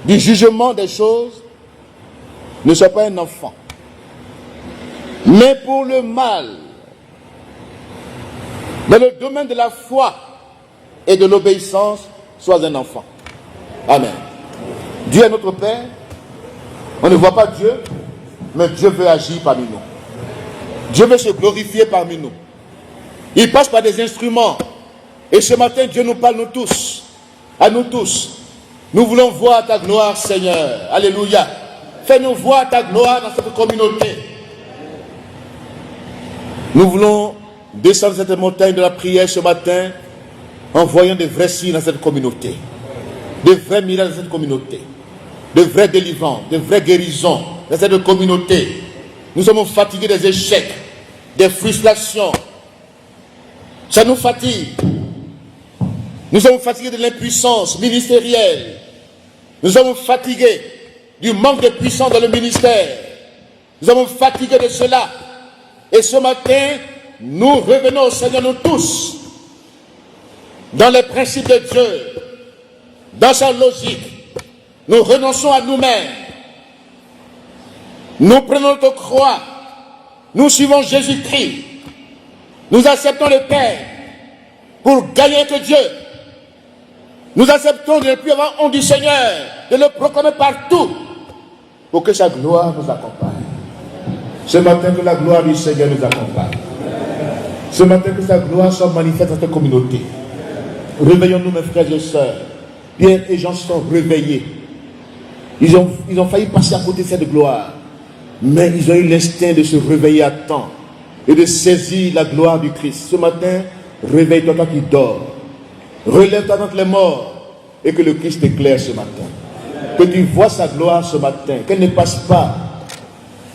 du jugement des choses, ne sois pas un enfant. Mais pour le mal, dans le domaine de la foi et de l'obéissance, sois un enfant. Amen. Dieu est notre Père. On ne voit pas Dieu, mais Dieu veut agir parmi nous. Dieu veut se glorifier parmi nous. Il passe par des instruments. Et ce matin, Dieu nous parle, nous tous. À nous tous. Nous voulons voir ta gloire, Seigneur. Alléluia. Fais-nous voir ta gloire dans cette communauté. Nous voulons descendre cette montagne de la prière ce matin en voyant des vrais signes dans cette communauté. De vrais miracles dans cette communauté. De vraies délivrances, de vraies guérisons dans cette communauté. Nous sommes fatigués des échecs, des frustrations. Ça nous fatigue. Nous sommes fatigués de l'impuissance ministérielle. Nous sommes fatigués du manque de puissance dans le ministère. Nous sommes fatigués de cela. Et ce matin, nous revenons au Seigneur, nous tous, dans les principes de Dieu, dans sa logique. Nous renonçons à nous-mêmes. Nous prenons notre croix. Nous suivons Jésus-Christ. Nous acceptons le Père pour gagner que Dieu. Nous acceptons de ne plus avoir honte du Seigneur, de le proclamer partout, pour que sa gloire nous accompagne. Ce matin, que la gloire du Seigneur nous accompagne. Ce matin, que sa gloire soit manifeste dans cette communauté. Réveillons-nous, mes frères et sœurs. Pierre et Jean sont réveillés. Ils ont failli passer à côté de cette gloire. Mais ils ont eu l'instinct de se réveiller à temps et de saisir la gloire du Christ. Ce matin, réveille-toi toi qui dors. Relève-toi d'entre les morts et que le Christ t'éclaire ce matin. Que tu vois sa gloire ce matin, qu'elle ne passe pas.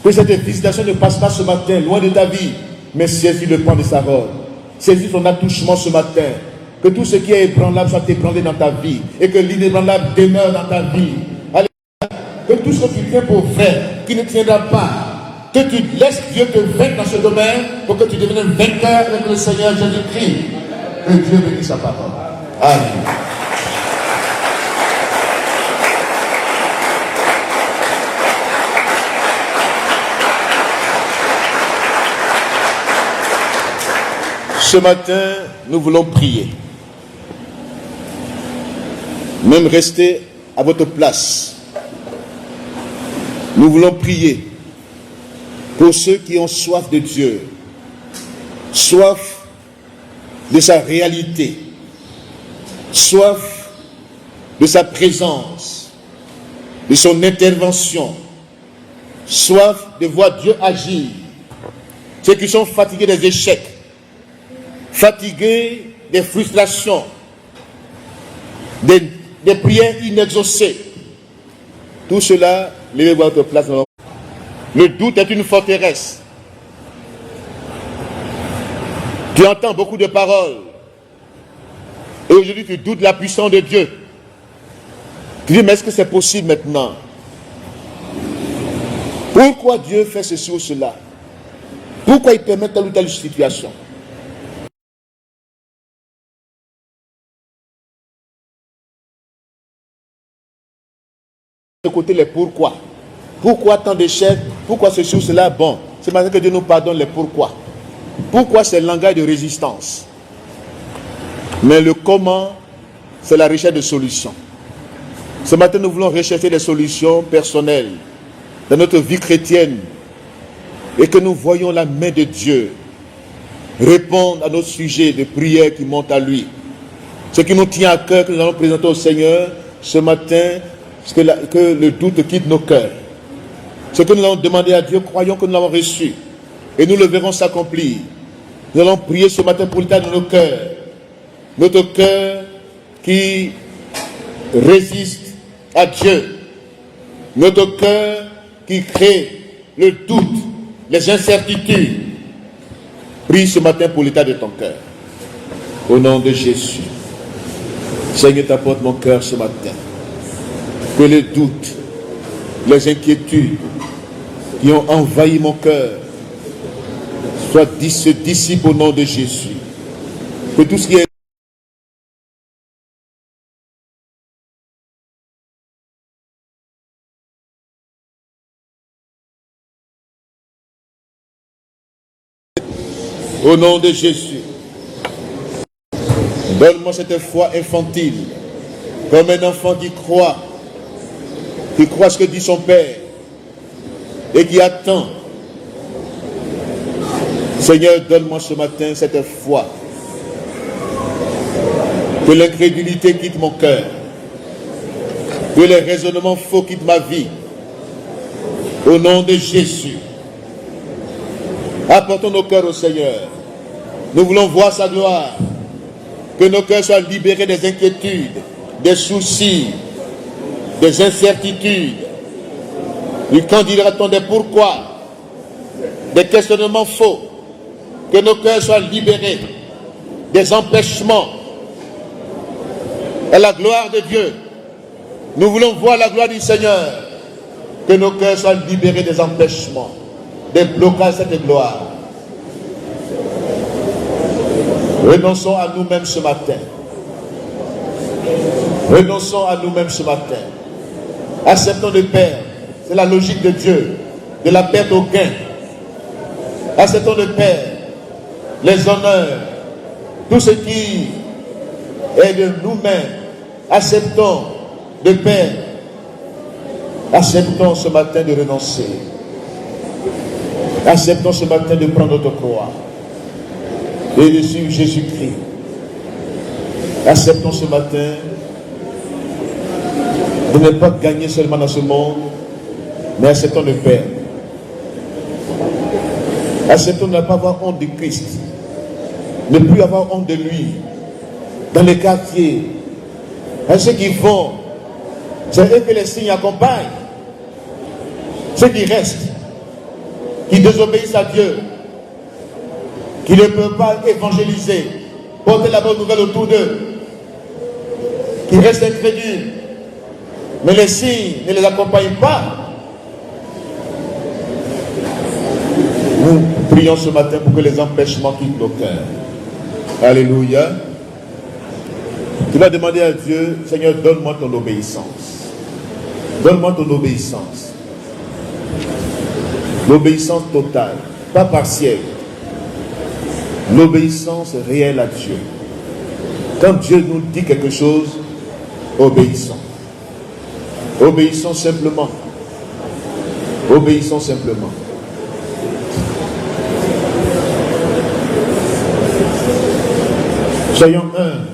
Que cette visitation ne passe pas ce matin, loin de ta vie, mais saisis le pan de sa robe. Saisis son attouchement ce matin. Que tout ce qui est ébranlable soit ébranlé dans ta vie et que l'inébranlable demeure dans ta vie. Que tout ce que tu fais pour faire, qui ne tiendra pas, que tu laisses Dieu te vaincre dans ce domaine pour que tu deviennes un vainqueur avec le Seigneur Jésus-Christ. Que Dieu bénisse sa parole. Amen. Ce matin, nous voulons prier. Même rester à votre place. Nous voulons prier pour ceux qui ont soif de Dieu, soif de sa réalité, soif de sa présence, de son intervention, soif de voir Dieu agir. Ceux qui sont fatigués des échecs, fatigués des frustrations, des prières inexaucées, tout cela, levez-vous à votre place. Le doute est une forteresse. Tu entends beaucoup de paroles. Et aujourd'hui, tu doutes de la puissance de Dieu. Tu dis, mais est-ce que c'est possible maintenant? Pourquoi Dieu fait ceci ou cela? Pourquoi il permet telle ou telle situation? De côté les pourquoi. Pourquoi tant d'échecs? Pourquoi ceci ou cela? Bon, c'est maintenant que Dieu nous pardonne les pourquoi. Pourquoi c'est le langage de résistance. Mais le comment, c'est la recherche de solutions. Ce matin, nous voulons rechercher des solutions personnelles dans notre vie chrétienne et que nous voyons la main de Dieu répondre à nos sujets de prière qui montent à lui. Ce qui nous tient à cœur, que nous allons présenter au Seigneur ce matin, que le doute quitte nos cœurs. Ce que nous allons demander à Dieu, croyons que nous l'avons reçu. Et nous le verrons s'accomplir. Nous allons prier ce matin pour l'état de nos cœurs. Notre cœur qui résiste à Dieu. Notre cœur qui crée le doute, les incertitudes. Prie ce matin pour l'état de ton cœur. Au nom de Jésus. Seigneur, t'apporte mon cœur ce matin. Que les doutes, les inquiétudes qui ont envahi mon cœur se dissipent au nom de Jésus. Que tout ce qui est au nom de Jésus. Donne-moi cette foi infantile, comme un enfant qui croit ce que dit son Père et qui attend. Seigneur, donne-moi ce matin cette foi. Que l'incrédulité quitte mon cœur. Que les raisonnements faux quittent ma vie. Au nom de Jésus. Apportons nos cœurs au Seigneur. Nous voulons voir sa gloire. Que nos cœurs soient libérés des inquiétudes, des soucis, des incertitudes, du candidaton des pourquoi, des questionnements faux. Que nos cœurs soient libérés des empêchements. Et la gloire de Dieu. Nous voulons voir la gloire du Seigneur. Que nos cœurs soient libérés des empêchements, des blocages de cette gloire. Renonçons à nous-mêmes ce matin. Renonçons à nous-mêmes ce matin. Acceptons de perdre. C'est la logique de Dieu. De la perte au gain. Acceptons de perdre les honneurs. Tout ce qui est de nous-mêmes. Acceptons de perdre. Acceptons ce matin de renoncer. Acceptons ce matin de prendre notre croix et de suivre Jésus-Christ. Acceptons ce matin de ne pas gagner seulement dans ce monde, mais acceptons de perdre. Acceptons de ne pas avoir honte de Christ, ne plus avoir honte de lui. Dans les quartiers, à ceux qui vont, c'est eux que les signes accompagnent. Ceux qui restent, qui désobéissent à Dieu, qui ne peuvent pas évangéliser, porter la bonne nouvelle autour d'eux, qui restent incrédules, mais les signes ne les accompagnent pas. Nous prions ce matin pour que les empêchements quittent nos cœurs. Alléluia. Tu vas demander à Dieu, Seigneur, donne-moi ton obéissance. Donne-moi ton obéissance. L'obéissance totale, pas partielle. L'obéissance réelle à Dieu. Quand Dieu nous dit quelque chose, obéissons. Obéissons simplement. Obéissons simplement. Soyons humbles.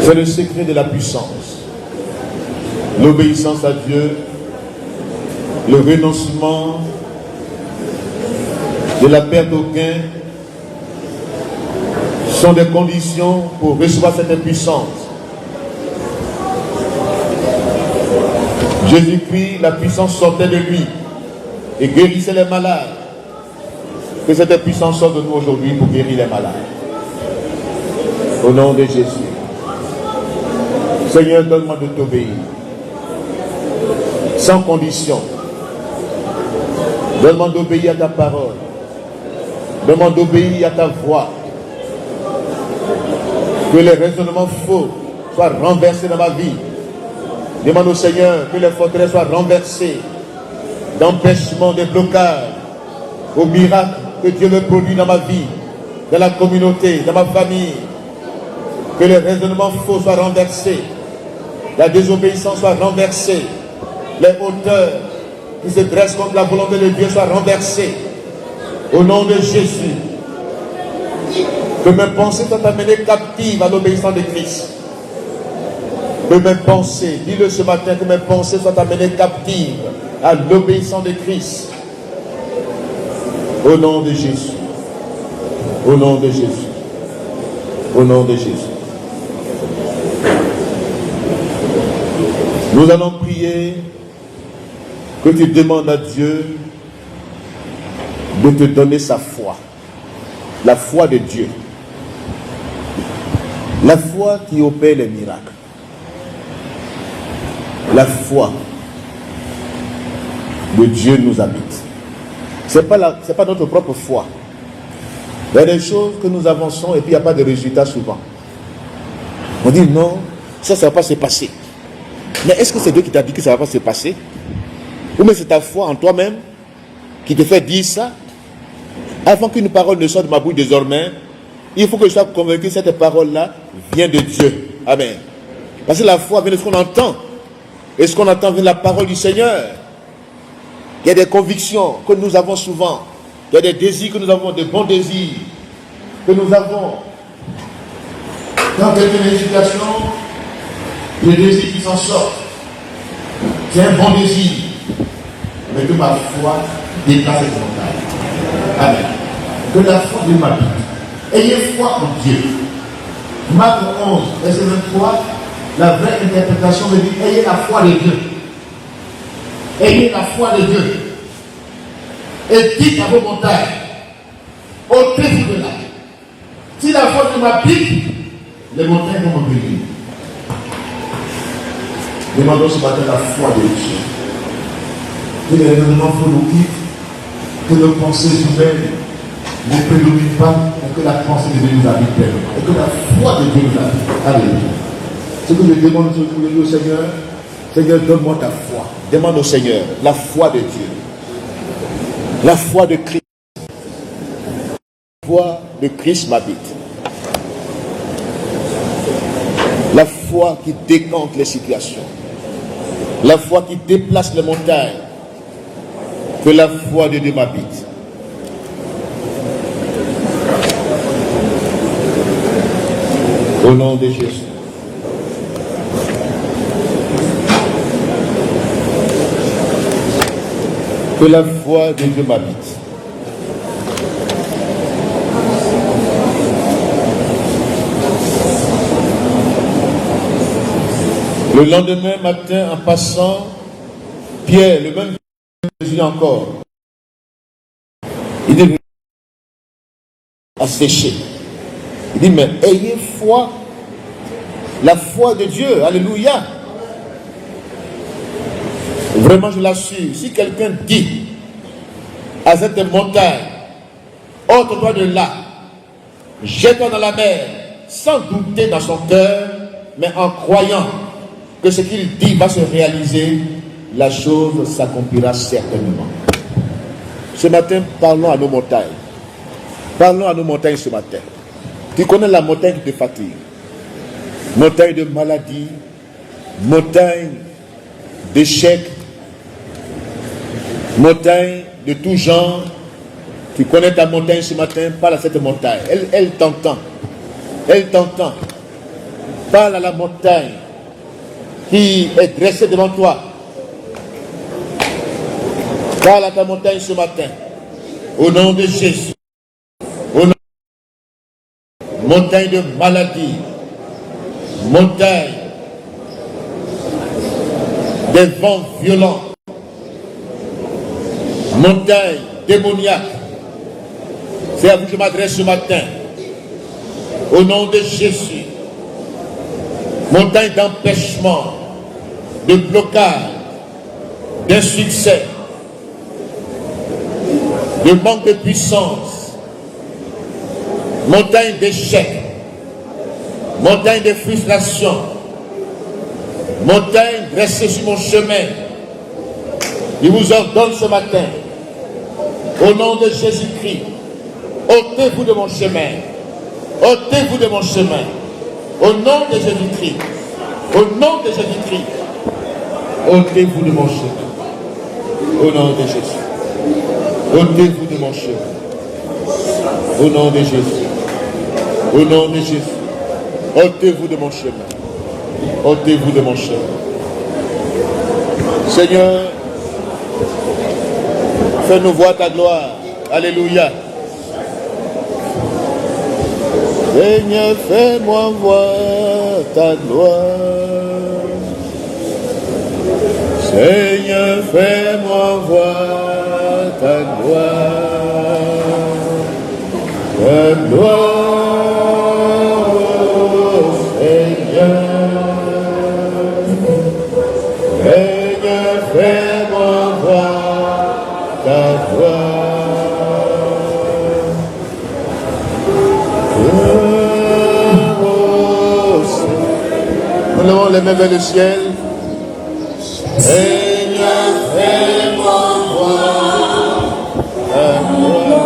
C'est le secret de la puissance. L'obéissance à Dieu, le renoncement de la perte au gain sont des conditions pour recevoir cette puissance. Jésus-Christ, la puissance sortait de lui et guérissait les malades. Que cette puissance sorte de nous aujourd'hui pour guérir les malades. Au nom de Jésus. Seigneur, donne-moi de t'obéir. Sans condition. Donne-moi d'obéir à ta parole. Donne-moi d'obéir à ta voix. Que les raisonnements faux soient renversés dans ma vie. Demande au Seigneur que les forteresses soient renversées d'empêchement, de blocage, au miracle que Dieu veut produire dans ma vie, dans la communauté, dans ma famille. Que les raisonnements faux soient renversés, la désobéissance soit renversée, les hauteurs qui se dressent contre la volonté de Dieu soient renversées. Au nom de Jésus. Que mes pensées soient amenées captives à l'obéissance de Christ. Que mes pensées, dis-le ce matin, que mes pensées soient amenées captives à l'obéissance de Christ. Au nom de Jésus. Au nom de Jésus. Au nom de Jésus. Nous allons prier que tu demandes à Dieu de te donner sa foi. La foi de Dieu. La foi qui opère les miracles. La foi de Dieu nous habite. Ce n'est pas notre propre foi. Il y a des choses que nous avançons et puis il n'y a pas de résultat souvent. On dit non, ça ne va pas se passer. Mais est-ce que c'est Dieu qui t'a dit que ça ne va pas se passer? Ou mais c'est ta foi en toi-même qui te fait dire ça? Avant qu'une parole ne sorte de ma bouche désormais, il faut que je sois convaincu que cette parole-là vient de Dieu. Amen. Parce que la foi vient de ce qu'on entend. Et ce qu'on entend vient de la parole du Seigneur. Il y a des convictions que nous avons souvent. Il y a des désirs que nous avons, des bons désirs que nous avons. Dans quelques situations, les désirs qui s'en sortent. C'est un bon désir. Mais que ma foi dépasse cette montagne. Amen. Que la foi de ma vie. Ayez foi en Dieu. Marc 11, verset 23, la vraie interprétation veut dire ayez la foi de Dieu. Ayez la foi de Dieu. Et dites à vos montagnes, ôtez-vous de là. Si la foi de ma vie, les montagnes vont m'obéir. Demandons ce matin la foi de Dieu. Que les raisonnements font nous quittent, que nos pensées humaines ne prédominent pas, et que la pensée de Dieu nous habite pleinement. Et que la foi de Dieu nous habite. Alléluia. Ce que je demande au Seigneur, Seigneur, donne-moi ta foi. Demande au Seigneur la foi de Dieu. La foi de Christ. La foi de Christ m'habite. La foi qui décante les situations. La foi qui déplace les montagnes. Que la foi de Dieu m'habite. Au nom de Jésus. Que la foi de Dieu m'habite. Le lendemain matin, en passant, Pierre, le même Jésus encore, il dit à sécher. Il dit, mais ayez foi, la foi de Dieu, alléluia. Vraiment, je l'assure, si quelqu'un dit à cette montagne, ôte-toi de là, jette-toi dans la mer, sans douter dans son cœur, mais en croyant que ce qu'il dit va se réaliser, la chose s'accomplira certainement. Ce matin, parlons à nos montagnes. Parlons à nos montagnes ce matin. Tu connais la montagne qui te fatigue. Montagne de maladie, montagne d'échecs, montagne de tout genre. Tu connais ta montagne ce matin, parle à cette montagne. Elle t'entend. Elle t'entend. Parle à la montagne qui est dressée devant toi. Parle à ta montagne ce matin. Au nom de Jésus. Au nom de montagne de maladie. Montagne des vents violents. Montagne démoniaque. C'est à vous que je m'adresse ce matin. Au nom de Jésus. Montagne d'empêchement, de blocage, d'insuccès, de manque de puissance, montagne d'échec, montagne de frustration, montagne dressée sur mon chemin. Il vous ordonne ce matin, au nom de Jésus-Christ, ôtez-vous de mon chemin, ôtez-vous de mon chemin, au nom de Jésus-Christ, au nom de Jésus-Christ, ôtez-vous de mon chemin, au nom de Jésus, ôtez-vous de mon chemin, au nom de Jésus, au nom de Jésus, ôtez-vous de mon chemin, ôtez-vous de mon chemin. Seigneur, fais-nous voir ta gloire, alléluia. Seigneur, fais-moi voir ta gloire. Seigneur, fais-moi voir ta gloire. Ta gloire, oh Seigneur. Seigneur, fais-moi voir ta gloire. Nous levons les mains vers le ciel. Seigneur, fais-moi voir ta gloire.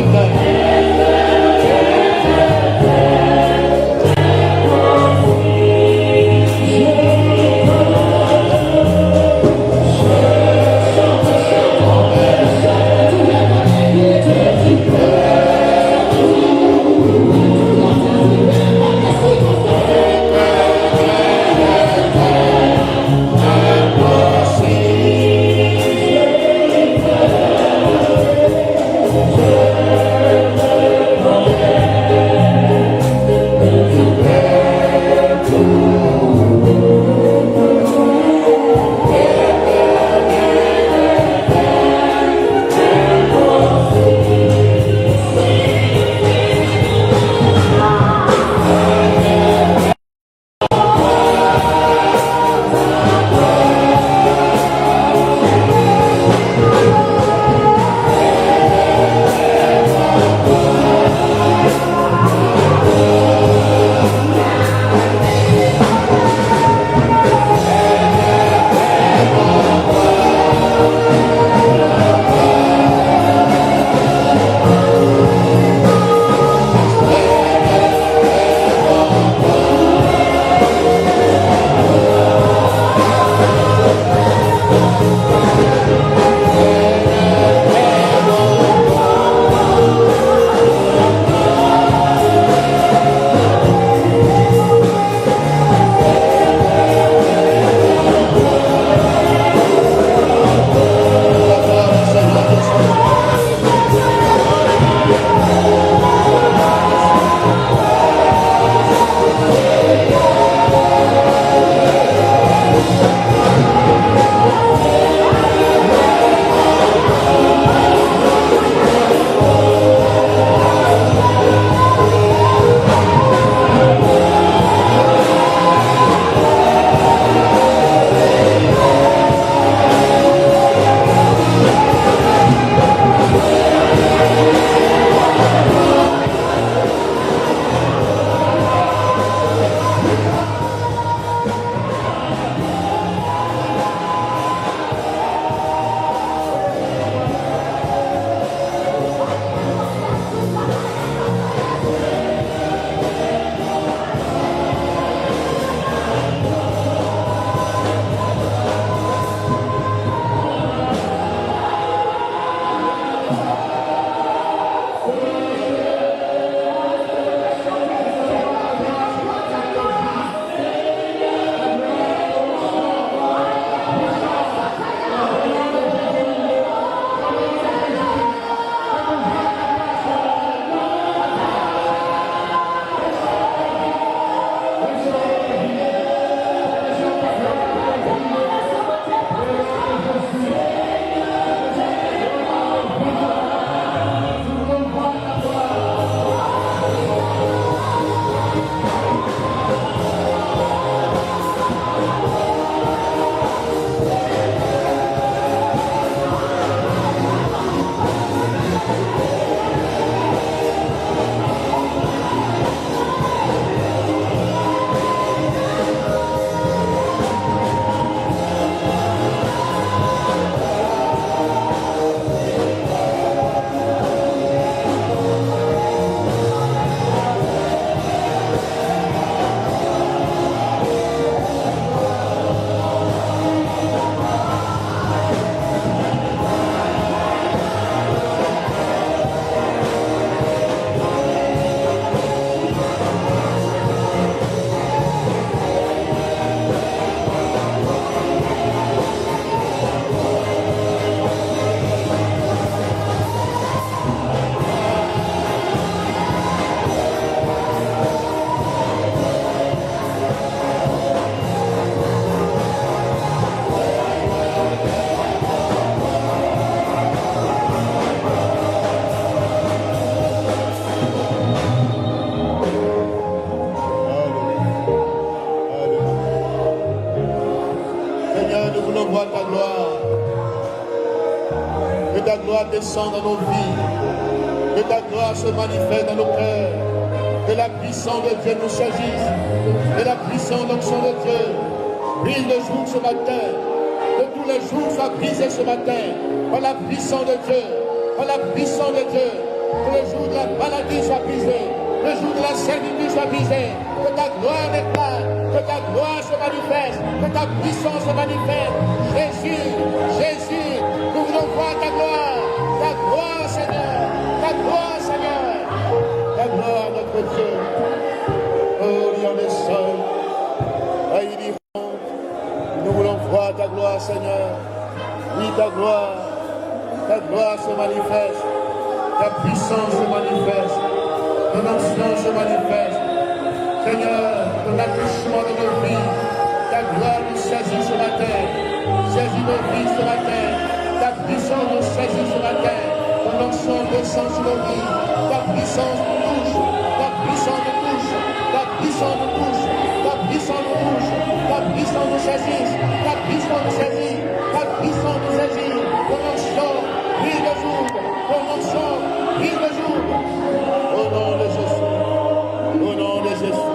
matin. Descend dans nos vies, que ta gloire se manifeste dans nos cœurs, que la puissance de Dieu nous saisisse, que la puissance de l'onction de Dieu brise le jour ce matin, que tous les jours soient brisés ce matin par la puissance de Dieu, par la puissance de Dieu, que le jour de la maladie soit brisé, le jour de la servitude soit brisé, que ta gloire éclate, que ta gloire se manifeste, que ta puissance se manifeste. Jésus, Jésus, nous voulons voir ta gloire, Seigneur, ta gloire, Seigneur, ta gloire, notre Dieu. Oh, lion des sols, nous voulons voir ta gloire, Seigneur. Oui, ta gloire se manifeste, ta puissance se manifeste, ton onction se manifeste. Seigneur, ton accouchement de nos vies, ta gloire nous saisit ce matin, saisis nos vies ce matin, ta puissance nous saisit ce matin, ton onction descend sur nos vies, ta puissance nous touche, ta puissance nous touche, ta puissance nous touche, ta puissance nous touche, ta puissance nous saisit, ta puissance nous saisit, ta puissance nous saisit, ton onction brille le jour, ton onction brille le jour, au nom de Jésus, au nom de Jésus.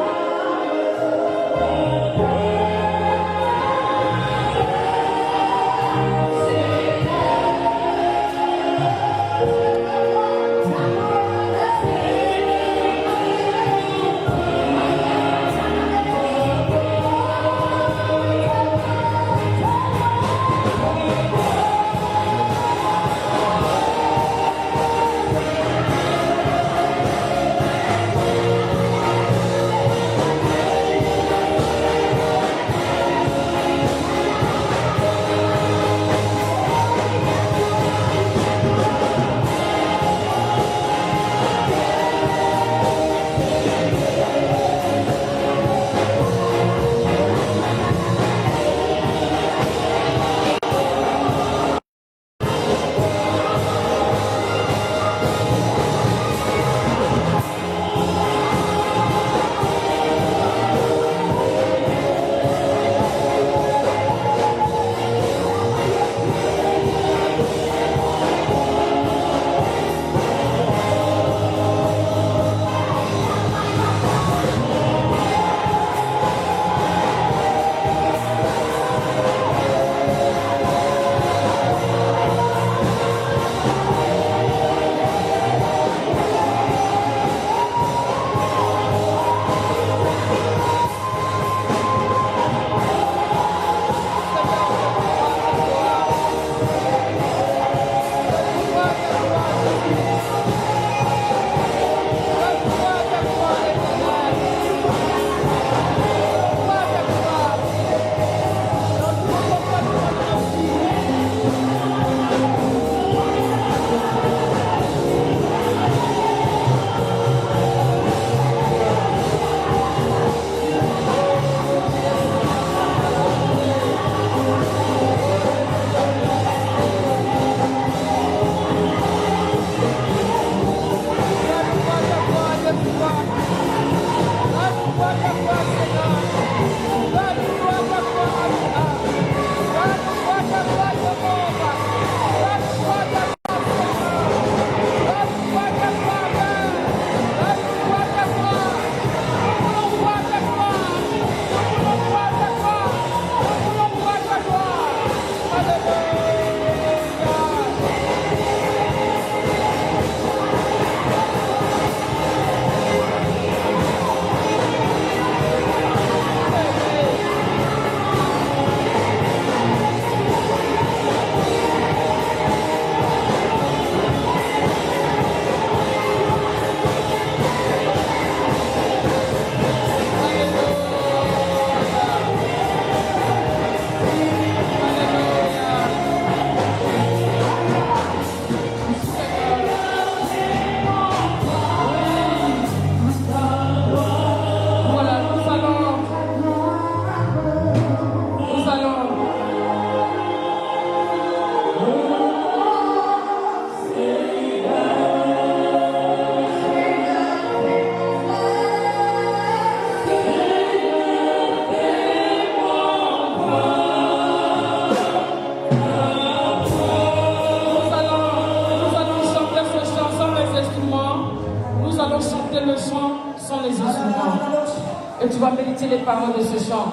Et tu vas méditer les paroles de ce chant.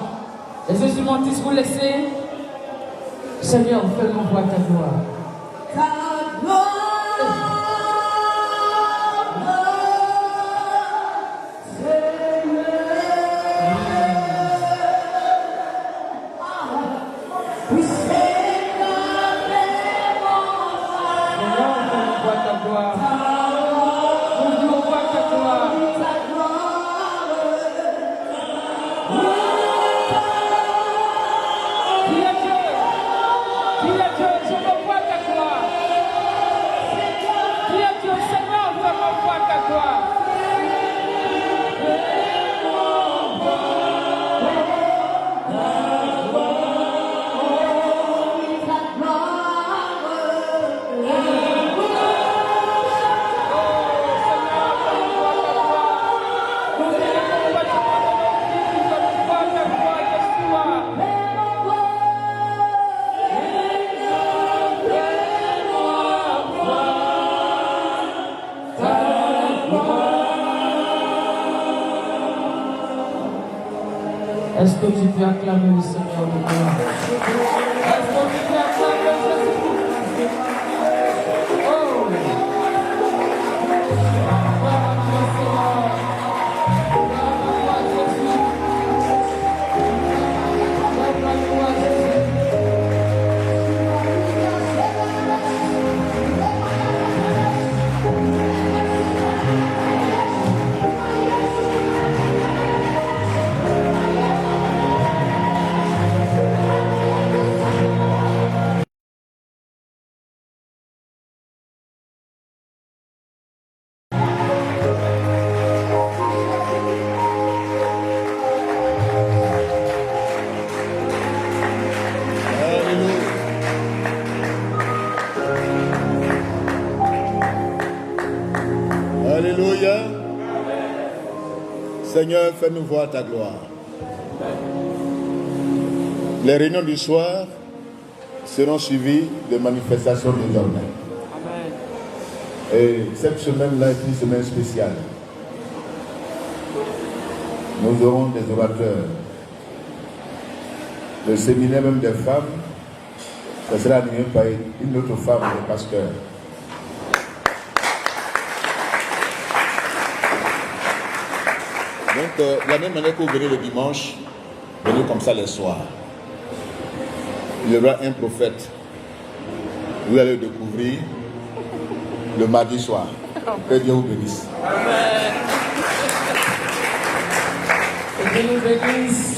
Les instrumentistes, vous laissez. Seigneur, fais-nous voir ta gloire. Ta gloire. Est-ce que tu peux acclamer le Seigneur de gloire? Est-ce que tu peux acclamer Jésus-Christ? Oh! Gloire à toi, Seigneur. Gloire à toi, Jésus. Gloire à toi, Jésus. Alléluia. Seigneur, fais-nous voir ta gloire. Les réunions du soir seront suivies de manifestations désormais. Et cette semaine-là est une semaine spéciale. Nous aurons des orateurs. Le séminaire même des femmes, ça sera animé par une autre femme, le pasteur. Donc, de la même manière que vous venez le dimanche, venez comme ça les soirs. Il y aura un prophète. Vous allez le découvrir le mardi soir. Que Dieu vous bénisse. Que Dieu nous bénisse.